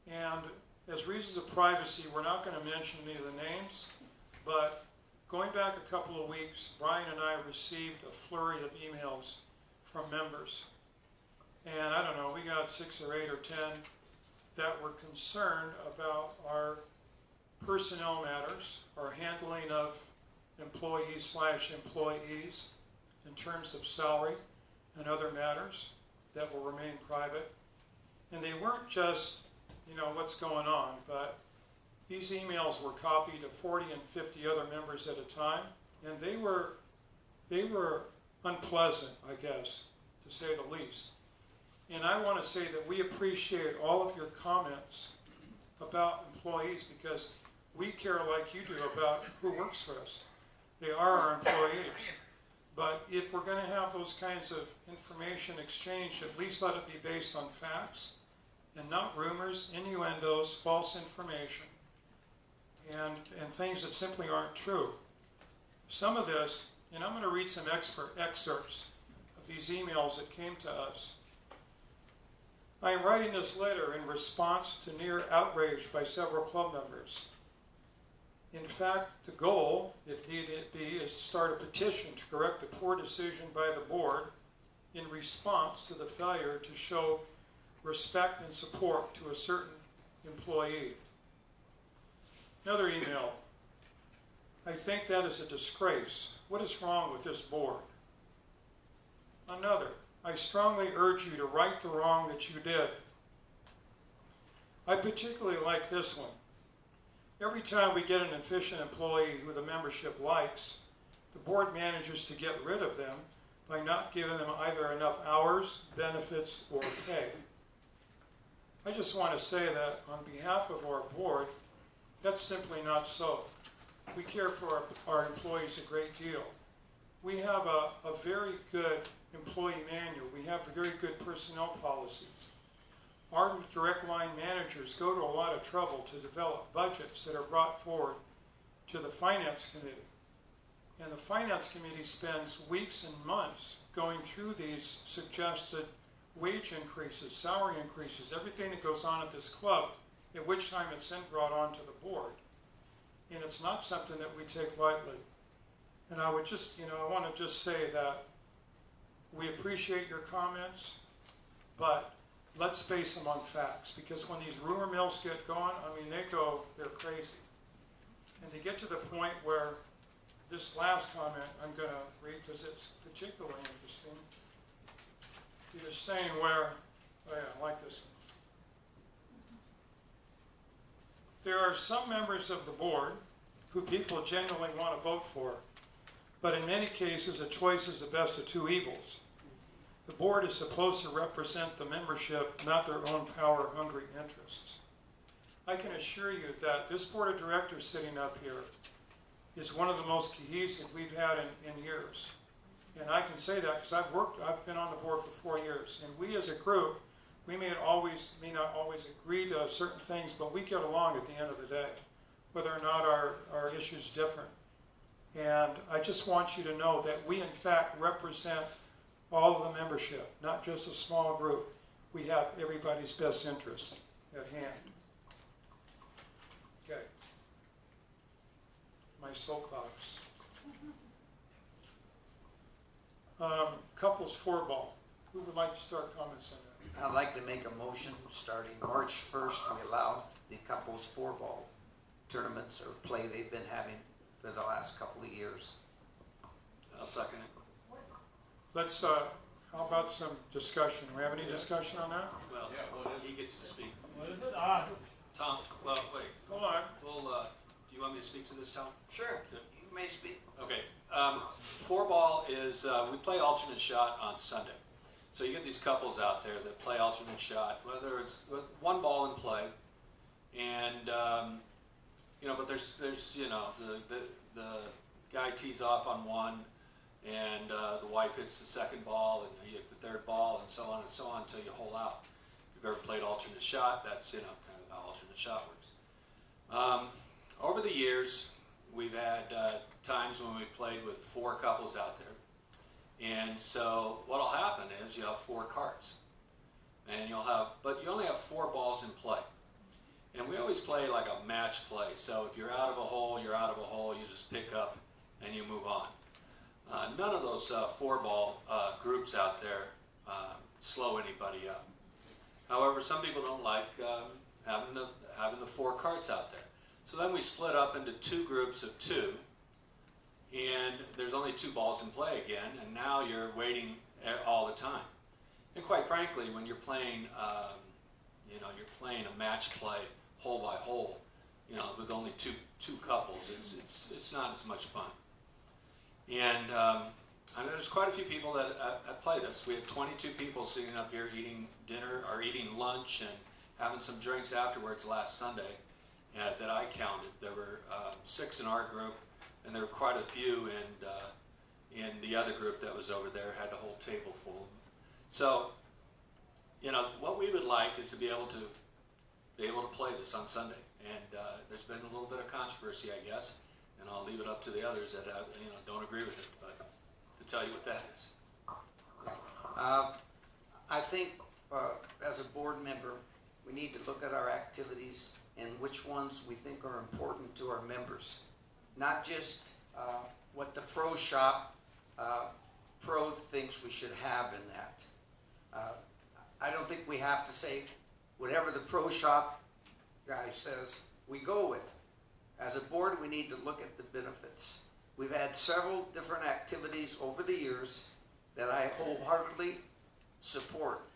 And as reasons of privacy, we're not going to mention any of the names, but going back a couple of weeks, Brian and I received a flurry of emails from members. And I don't know, we got 6 or 8 or 10 that were concerned about our personnel matters, our handling of employees/employees in terms of salary and other matters that will remain private. And they weren't just, what's going on, but these emails were copied to 40 and 50 other members at a time, and they were unpleasant, I guess, to say the least. And I want to say that we appreciate all of your comments about employees because we care like you do about who works for us. They are our employees. But if we're going to have those kinds of information exchanged, at least let it be based on facts and not rumors, innuendos, false information, and things that simply aren't true. Some of this, and I'm going to read some excerpts of these emails that came to us. I am writing this letter in response to near outrage by several club members. In fact, the goal, if need it be, is to start a petition to correct a poor decision by the board in response to the failure to show respect and support to a certain employee. Another email. I think that is a disgrace. What is wrong with this board? Another. I strongly urge you to right the wrong that you did. I particularly like this one. Every time we get an efficient employee who the membership likes, the board manages to get rid of them by not giving them either enough hours, benefits, or pay. I just want to say that on behalf of our board, that's simply not so. We care for our employees a great deal. We have a very good employee manual. We have very good personnel policies. Our direct line managers go to a lot of trouble to develop budgets that are brought forward to the finance committee. And the finance committee spends weeks and months going through these suggested wage increases, salary increases, everything that goes on at this club, at which time it's then brought onto the board. And it's not something that we take lightly. And I would just, I want to just say that we appreciate your comments, but let's base them on facts, because when these rumor mills get going, they're crazy. And to get to the point where this last comment I'm going to read, because it's particularly interesting. He was saying where, I like this one. There are some members of the board who people genuinely want to vote for, but in many cases a choice is the best of two evils. The board is supposed to represent the membership, not their own power-hungry interests. I can assure you that this board of directors sitting up here is one of the most cohesive we've had in years. And I can say that because I've been on the board for 4 years, and we as a group, we may not always agree to certain things, but we get along at the end of the day, whether or not our issues different. And I just want you to know that we in fact represent all of the membership, not just a small group. We have everybody's best interest at hand. Okay. My soapbox. Couples four-ball. Who would like to start comments on that? I'd like to make a motion, starting March 1st, we allow the couples four-ball tournaments or play they've been having for the last couple of years. I'll second it. Let's, how about some discussion? Do we have any discussion on that? Well, he gets to speak. What is it? Tom, well, wait. Hold on. Well, do you want me to speak to this, Tom? Sure, you may speak. Okay. Four ball is, we play alternate shot on Sunday. So you get these couples out there that play alternate shot, whether it's with one ball in play, and, but there's the guy tees off on one, and the wife hits the second ball, and you hit the third ball, and so on until you hole out. If you've ever played alternate shot, that's, kind of how alternate shot works. Over the years, we've had times when we played with 4 couples out there. And so what'll happen is you'll have 4 carts. And but you only have 4 balls in play. And we always play like a match play. So if you're out of a hole, you're out of a hole, you just pick up and you move on. None of those 4-ball groups out there slow anybody up. However, some people don't like having the 4 carts out there. So then we split up into 2 groups of 2, and there's only 2 balls in play again, and now you're waiting all the time. And quite frankly, when you're playing, you're playing a match play hole by hole, with only two couples, it's not as much fun. And there's quite a few people that play this. We have 22 people sitting up here eating dinner or eating lunch and having some drinks afterwards last Sunday. That I counted. There were 6 in our group, and there were quite a few in the other group that was over there, had the whole table full. So, what we would like is to be able to play this on Sunday. And there's been a little bit of controversy, I guess, and I'll leave it up to the others that don't agree with it, but to tell you what that is. I think as a board member, we need to look at our activities and which ones we think are important to our members. Not just what the pro shop pro thinks we should have in that. I don't think we have to say whatever the pro shop guy says, we go with. As a board, we need to look at the benefits. We've had several different activities over the years that I wholeheartedly support.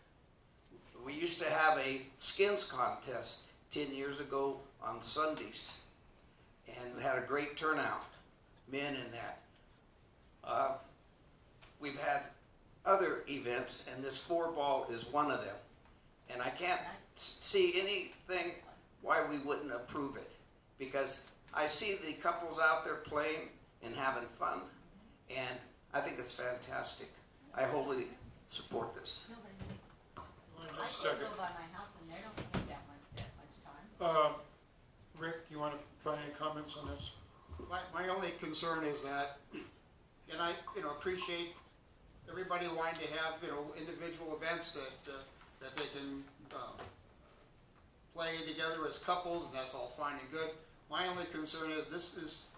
We used to have a skins contest 10 years ago on Sundays, and we had a great turnout, men in that. We've had other events, and this 4-ball is one of them. And I can't see anything why we wouldn't approve it, because I see the couples out there playing and having fun, and I think it's fantastic. I wholly support this. I still go by my house and they don't take that much time. Rick, you want to find any comments on this? My only concern is that, and I, appreciate everybody wanting to have, individual events that they can play together as couples, and that's all fine and good. My only concern is this is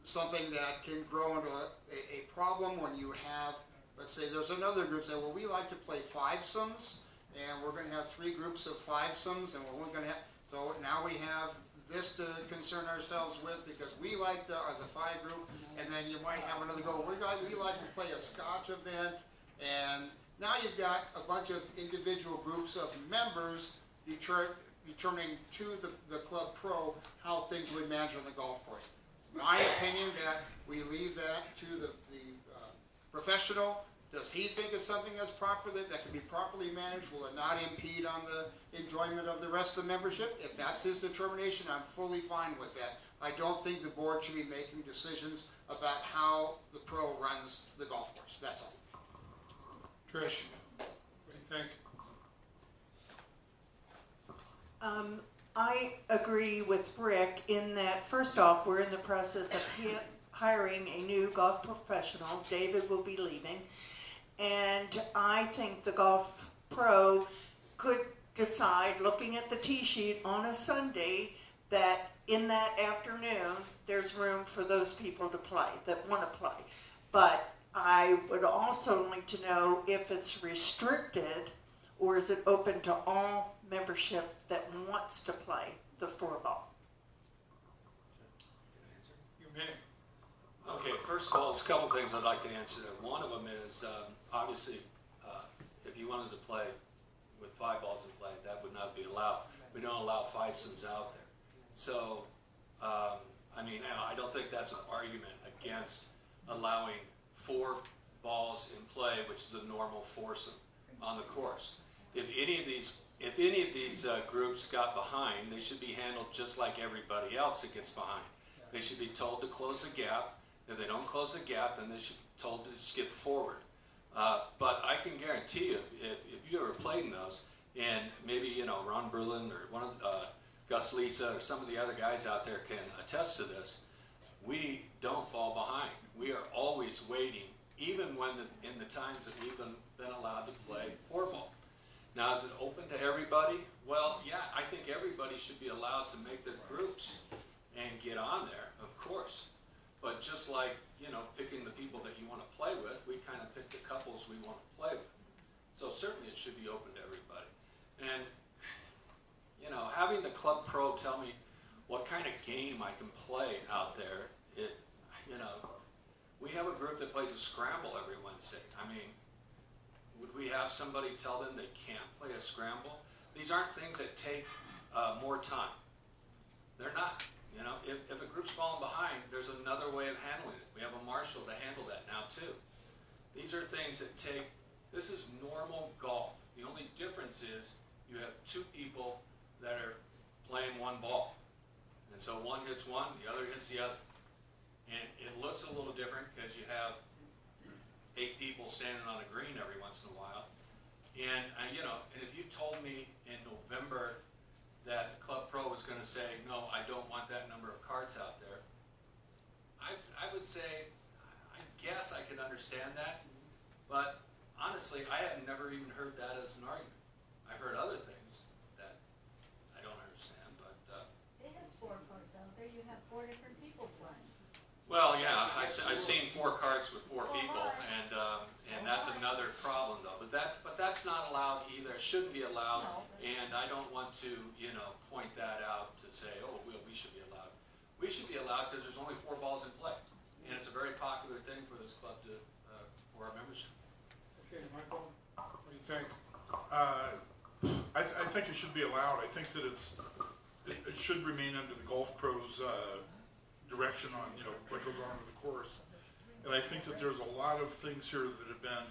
something that can grow into a problem when you have, let's say there's another group say, well, we like to play fivesomes, and we're going to have 3 groups of fivesomes, and we're only going to have, so now we have this to concern ourselves with because we like the 5 group, and then you might have another go, we like to play a Scotch event, and now you've got a bunch of individual groups of members determining to the club pro how things would manage on the golf course. It's my opinion that we leave that to the professional Does he think it's something that's proper, that can be properly managed? Will it not impede on the enjoyment of the rest of the membership? If that's his determination, I'm fully fine with that. I don't think the board should be making decisions about how the pro runs the golf course. That's all. Trish, what do you think? I agree with Rick in that, first off, we're in the process of hiring a new golf professional. David will be leaving. And I think the golf pro could decide, looking at the tee sheet on a Sunday, that in that afternoon, there's room for those people to play, that want to play. But I would also like to know if it's restricted, or is it open to all membership that wants to play the 4-ball? You may. Okay, first of all, there's a couple of things I'd like to answer there. One of them is, obviously, if you wanted to play with 5 balls in play, that would not be allowed. We don't allow 5-somes out there. So, I mean, I don't think that's an argument against allowing 4 balls in play, which is a normal foursome on the course. If any of these groups got behind, they should be handled just like everybody else that gets behind. They should be told to close the gap. If they don't close the gap, then they should be told to skip forward. But I can guarantee you, if you ever played in those, and maybe, you know, Ron Berlin or one of Gus Lisa or some of the other guys out there can attest to this, we don't fall behind. We are always waiting, even when in the times that we've been allowed to play 4-ball. Now, is it open to everybody? Well, yeah, I think everybody should be allowed to make their groups and get on there, of course. But just like, you know, picking the people that you want to play with, we kind of pick the couples we want to play with. So certainly it should be open to everybody. And, you know, having the club pro tell me what kind of game I can play out there, you know, we have a group that plays a scramble every Wednesday. I mean, would we have somebody tell them they can't play a scramble? These aren't things that take more time. They're not. You know, if a group's falling behind, there's another way of handling it. We have a marshal to handle that now too. These are things that take, this is normal golf. The only difference is you have 2 people that are playing 1 ball. And so one hits one, the other hits the other. And it looks a little different because you have 8 people standing on a green every once in a while. And, you know, and if you told me in November that the club pro was going to say, no, I don't want that number of cards out there, I would say, I guess I could understand that. But honestly, I have never even heard that as an argument. I've heard other things that I don't understand, but... They have 4 cards out there, you have 4 different people playing. Well, yeah, I've seen 4 cards with 4 people, and that's another problem, though. But that's not allowed either. It shouldn't be allowed, and I don't want to, you know, point that out to say, oh, we should be allowed. We should be allowed because there's only 4 balls in play, and it's a very popular thing for this club to for our membership. Okay, Michael, what do you think? I think it should be allowed. I think that it should remain under the golf pros' direction on, you know, what goes on with the course. And I think that there's a lot of things here that have been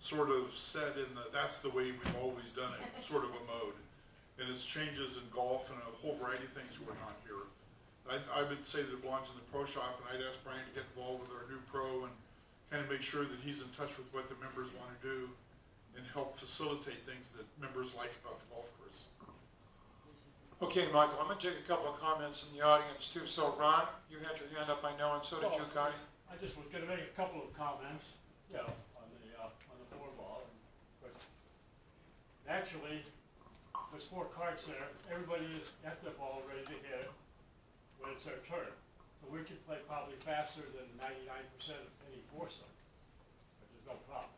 sort of said in that's the way we've always done it, sort of a mode. And it's changes in golf and a whole variety of things going on here. I would say that it belongs in the pro shop, and I'd ask Brian to get involved with our new pro and kind of make sure that he's in touch with what the members want to do and help facilitate things that members like about the golf course. Okay, Michael, I'm going to take a couple of comments in the audience too. So, Ron, you had your hand up, I know, and so did you, Connie. I just was gonna make a couple of comments, you know, on the 4-ball. But actually, there's 4 cards there. Everybody is at the ball ready to hit it when it's their turn. So we could play probably faster than 99% of any foursome, but there's no problem.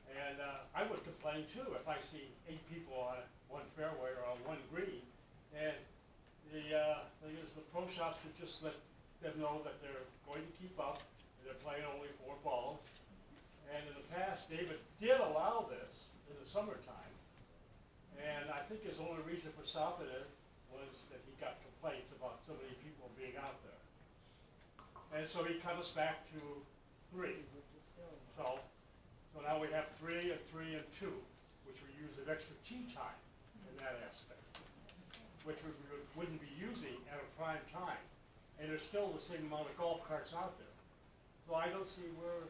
And I would complain too if I see 8 people on 1 fairway or on 1 green, and the thing is, the pro shops could just let them know that they're going to keep up, and they're playing only 4 balls. And in the past, David did allow this in the summertime, and I think his only reason for stopping it was that he got complaints about so many people being out there. And so he cut us back to 3. So So now we have 3 and 3 and 2, which we use of extra tee time in that aspect, which we wouldn't be using at a prime time. And there's still the same amount of golf carts out there. So I don't see where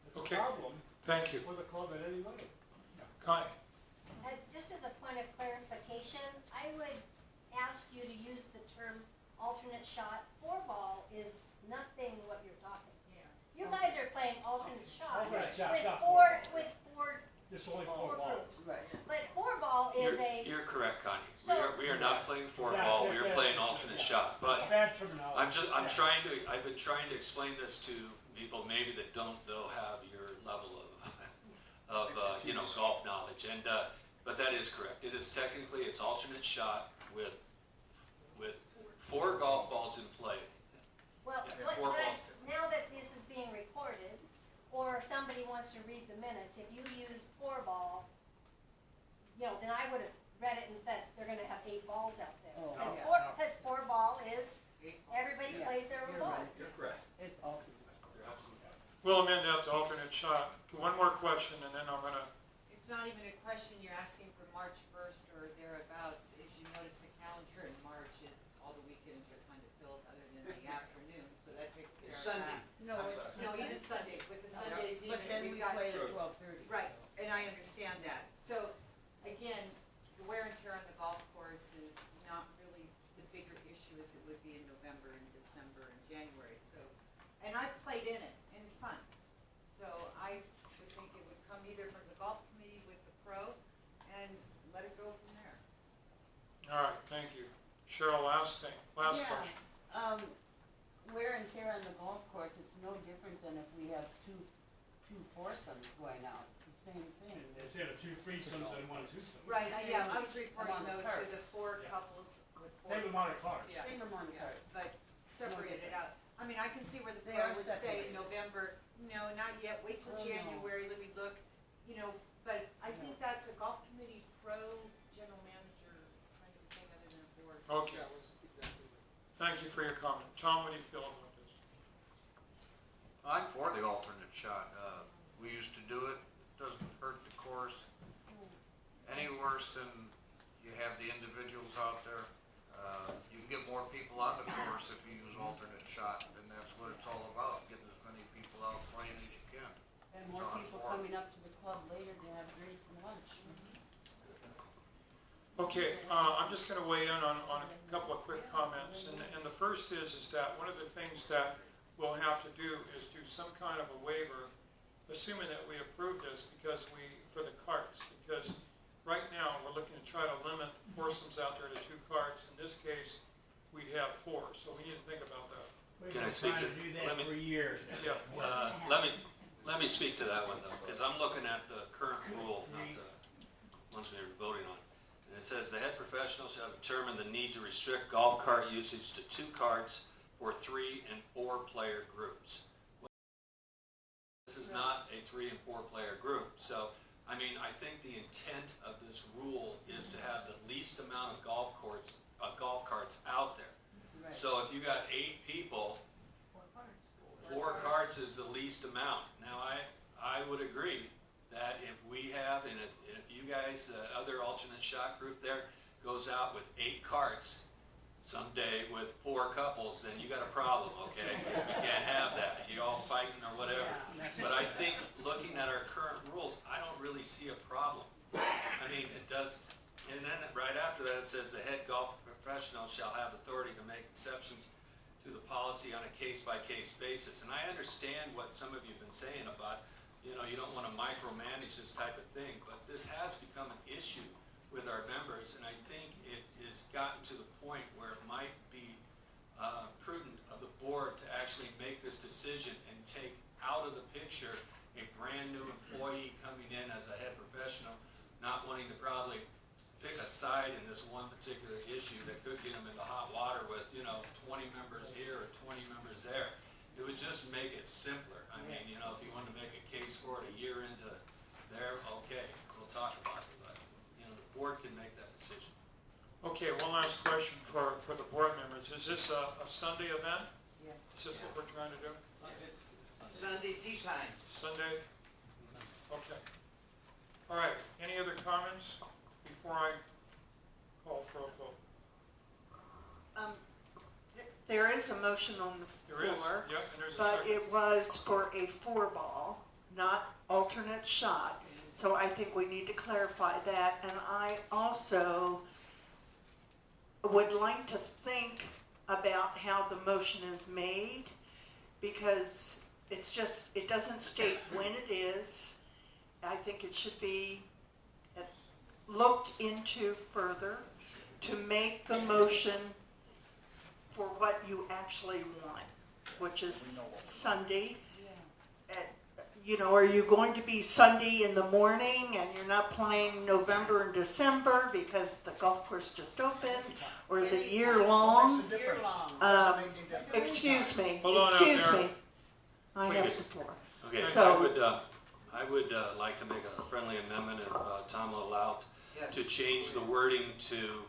it's a Okay. problem Thank you. for the club in any way. Connie? Just as a point of clarification, I would ask you to use the term alternate shot. 4-ball is nothing what you're talking. You guys are playing alternate shot Alternate shot, with not four, four-ball. with four, There's only 4 balls. Right. but 4-ball is a, You're correct, Connie. So- We are not playing four Yeah, ball, yeah, we are yeah. playing alternate shot. But Bad terminology. I've been trying to explain this to people maybe that don't have your level of golf knowledge. And, but that is correct. It is technically, it's alternate shot with 4 golf balls in play. well, Yeah, what, 4 what balls. now that this is being recorded, or if somebody wants to read the minutes, if you use 4-ball, then I would have read it and said they're gonna have 8 balls out there. Oh, Because yeah. 4-ball is, everybody Yeah, plays their own you're ball. right. You're correct. It's alternate. We'll amend that to alternate shot. One more question, and then I'm gonna, It's not even a question, you're asking for March 1st or thereabouts. As you notice, the calendar in March, all the weekends are kind of filled other than the afternoon, so that takes care It's of Sunday. that. No, it's. No, even Sunday, with the Sundays even. But then we've we got- play at 12:30. Right, and I understand that. So, again, the wear and tear on the golf course is not really the bigger issue as it would be in November and December and January, so. And I've played in it, and it's fun. So I would think it would come either from the golf committee with the pro, and let it go from there. all right, thank you. Cheryl, last Yeah. question. Wear and tear on the golf course, it's no different than if we have two foursomes going out, it's the same thing. Instead of 2 threesomes and 1 twosome. Right, yeah, I was referring Amount of though to the carts. 4 Yeah. couples with 4 Same amount of carts. carts. Yeah. Same amount of Yeah, cards. but separate it out. I mean, I can see where the They pro are would say separated. November, no, not yet, wait till Oh, no. January, let me look, but I think that's a golf committee pro general manager kind of thing other than a board. Okay, That was exactly right. thank you for your comment. Tom, what do you feel about this? I'm for the alternate shot. We used to do it, doesn't hurt the course any worse than you have the individuals out there. You can get more people on the course if you use alternate shot, and that's what it's all about, getting as many people out playing as you can. And more So I'm people for it. coming up to the club later to have drinks and lunch. Okay, I'm just gonna weigh in on a couple of quick comments, and the first is that one of the things that we'll have to do is do some kind of a waiver, assuming that we approve this, for the carts, because right now, we're looking to try to limit foursomes out there to 2 carts. In this case, we'd have 4, so we need to think about that. Can I speak to? do that for years now. Yeah. Let me speak to that one though, because I'm looking at the current rule, not the ones we were voting on. And it says the head professional shall determine the need to restrict golf cart usage to 2 carts for 3 and 4 player groups. This is not a 3 and 4 player group, so I think the intent of this rule is to have the least amount of golf carts out there. Right. So if you got 8 people, 4 carts is the least amount. Now, I would agree that if we have, and if you guys, other alternate shot group there, goes out with 8 carts someday with 4 couples, then you got a problem, okay? We can't have that. You're all fighting or whatever. But I think looking at our current rules, I don't really see a problem. It does, and then right after that, it says the head golf professional shall have authority to make exceptions to the policy on a case-by-case basis. And I understand what some of you have been saying about, you don't want to micromanage this type of thing, but this has become an issue with our members, and I think it has gotten to the point where it might be prudent of the board to actually make this decision and take out of the picture a brand new employee coming in as a head professional, not wanting to probably pick a side in this one particular issue that could get them into hot water with, 20 members here or 20 members there. It would just make it simpler. If you wanted to make a case for it a year into there, okay, we'll talk about it, but, the board can make that decision. Okay, one last question for the board members. Is this a Sunday event? Yeah. Is this what we're trying to do? Sunday tea time. Sunday? Okay. All right, any other comments before I call for a vote? There is a motion on the There is, floor. yep, and there's a But second. it was for a 4-ball, not alternate shot. So I think we need to clarify that. And I also would like to think about how the motion is made, because it's just, it doesn't state when it is. I think it should be looked into further to make the motion for what you actually want, which is Sunday. You know, are you going to be Sunday in the morning and you're not playing November and December because the golf course just opened? Or is it year-long? Excuse me, Hold on out excuse there. me. I have Please. the floor. Okay, So- I would like to make a friendly amendment, if Tom will allow, Yes. to change the wording to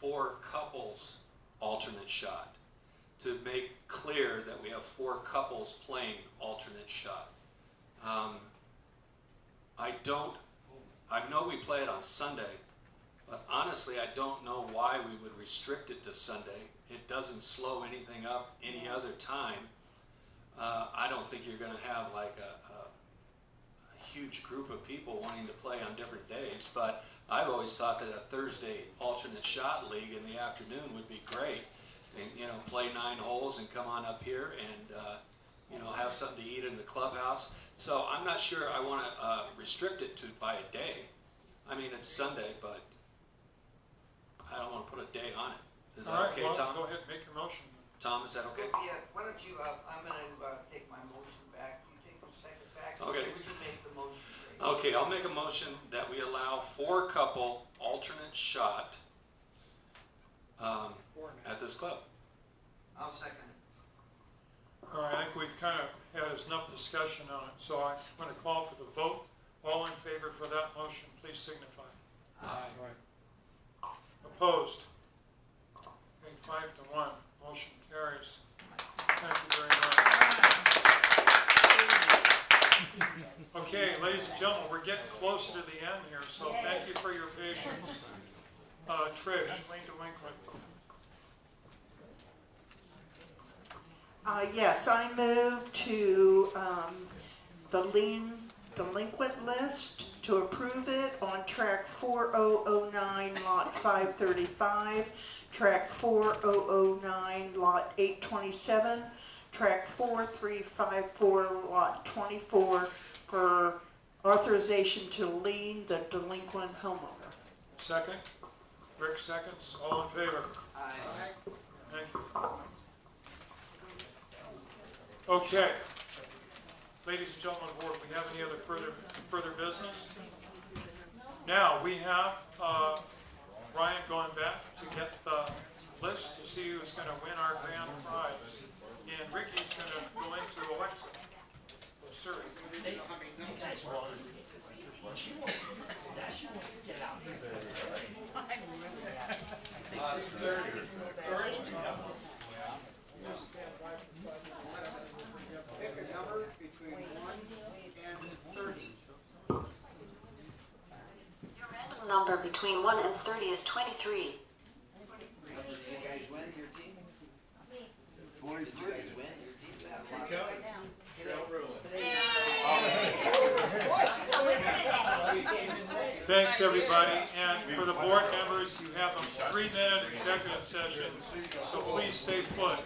4 couples alternate shot, to make clear that we have 4 couples playing alternate shot. I know we play it on Sunday, but honestly, I don't know why we would restrict it to Sunday. It doesn't slow anything up any other time. I don't think you're gonna have like a huge group of people wanting to play on different days, but I've always thought that a Thursday alternate shot league in the afternoon would be great. And, you know, play 9 holes and come on up here and, you know, have something to eat in the clubhouse. So I'm not sure I want to restrict it to by a day. I mean, it's Sunday, but I don't want to put a day on it. Is that All right, okay, well, Tom? go ahead, make your motion. Tom, is that okay? Yeah, why don't you, I'm gonna take my motion back, you take your second back. Okay. Would you make the motion, Ray? Okay, I'll make a motion that we allow 4 couple alternate shot at this club. I'll second it. All right, I think we've kind of had enough discussion on it, so I'm going to call for the vote. All in favor for that motion, please signify. Aye. Opposed? Okay, 5-1, motion carries. Thank you very much. Okay, ladies and gentlemen, we're getting closer to the end here, so thank you for your patience. Trish, lien delinquent. Yes, I move to the lien delinquent list, to approve it on track 4009, lot 535, track 4009, lot 827, track 4354, lot 24, for authorization to lien the delinquent homeowner. Second? Rick seconds. All in favor? Aye. Thank you. Okay. Ladies and gentlemen of the board, we have any other further business? Now, we have Ryan going back to get the list to see who's going to win our grand prize. And Ricky's going to go into Alexa. Sir. Pick a number between 1 and 30. Your random number between 1 and 30 is 23. Did you guys win your team? 23. Did you guys win your team? Thanks, everybody. And for the board members, you have a 3-minute executive session, so please stay put.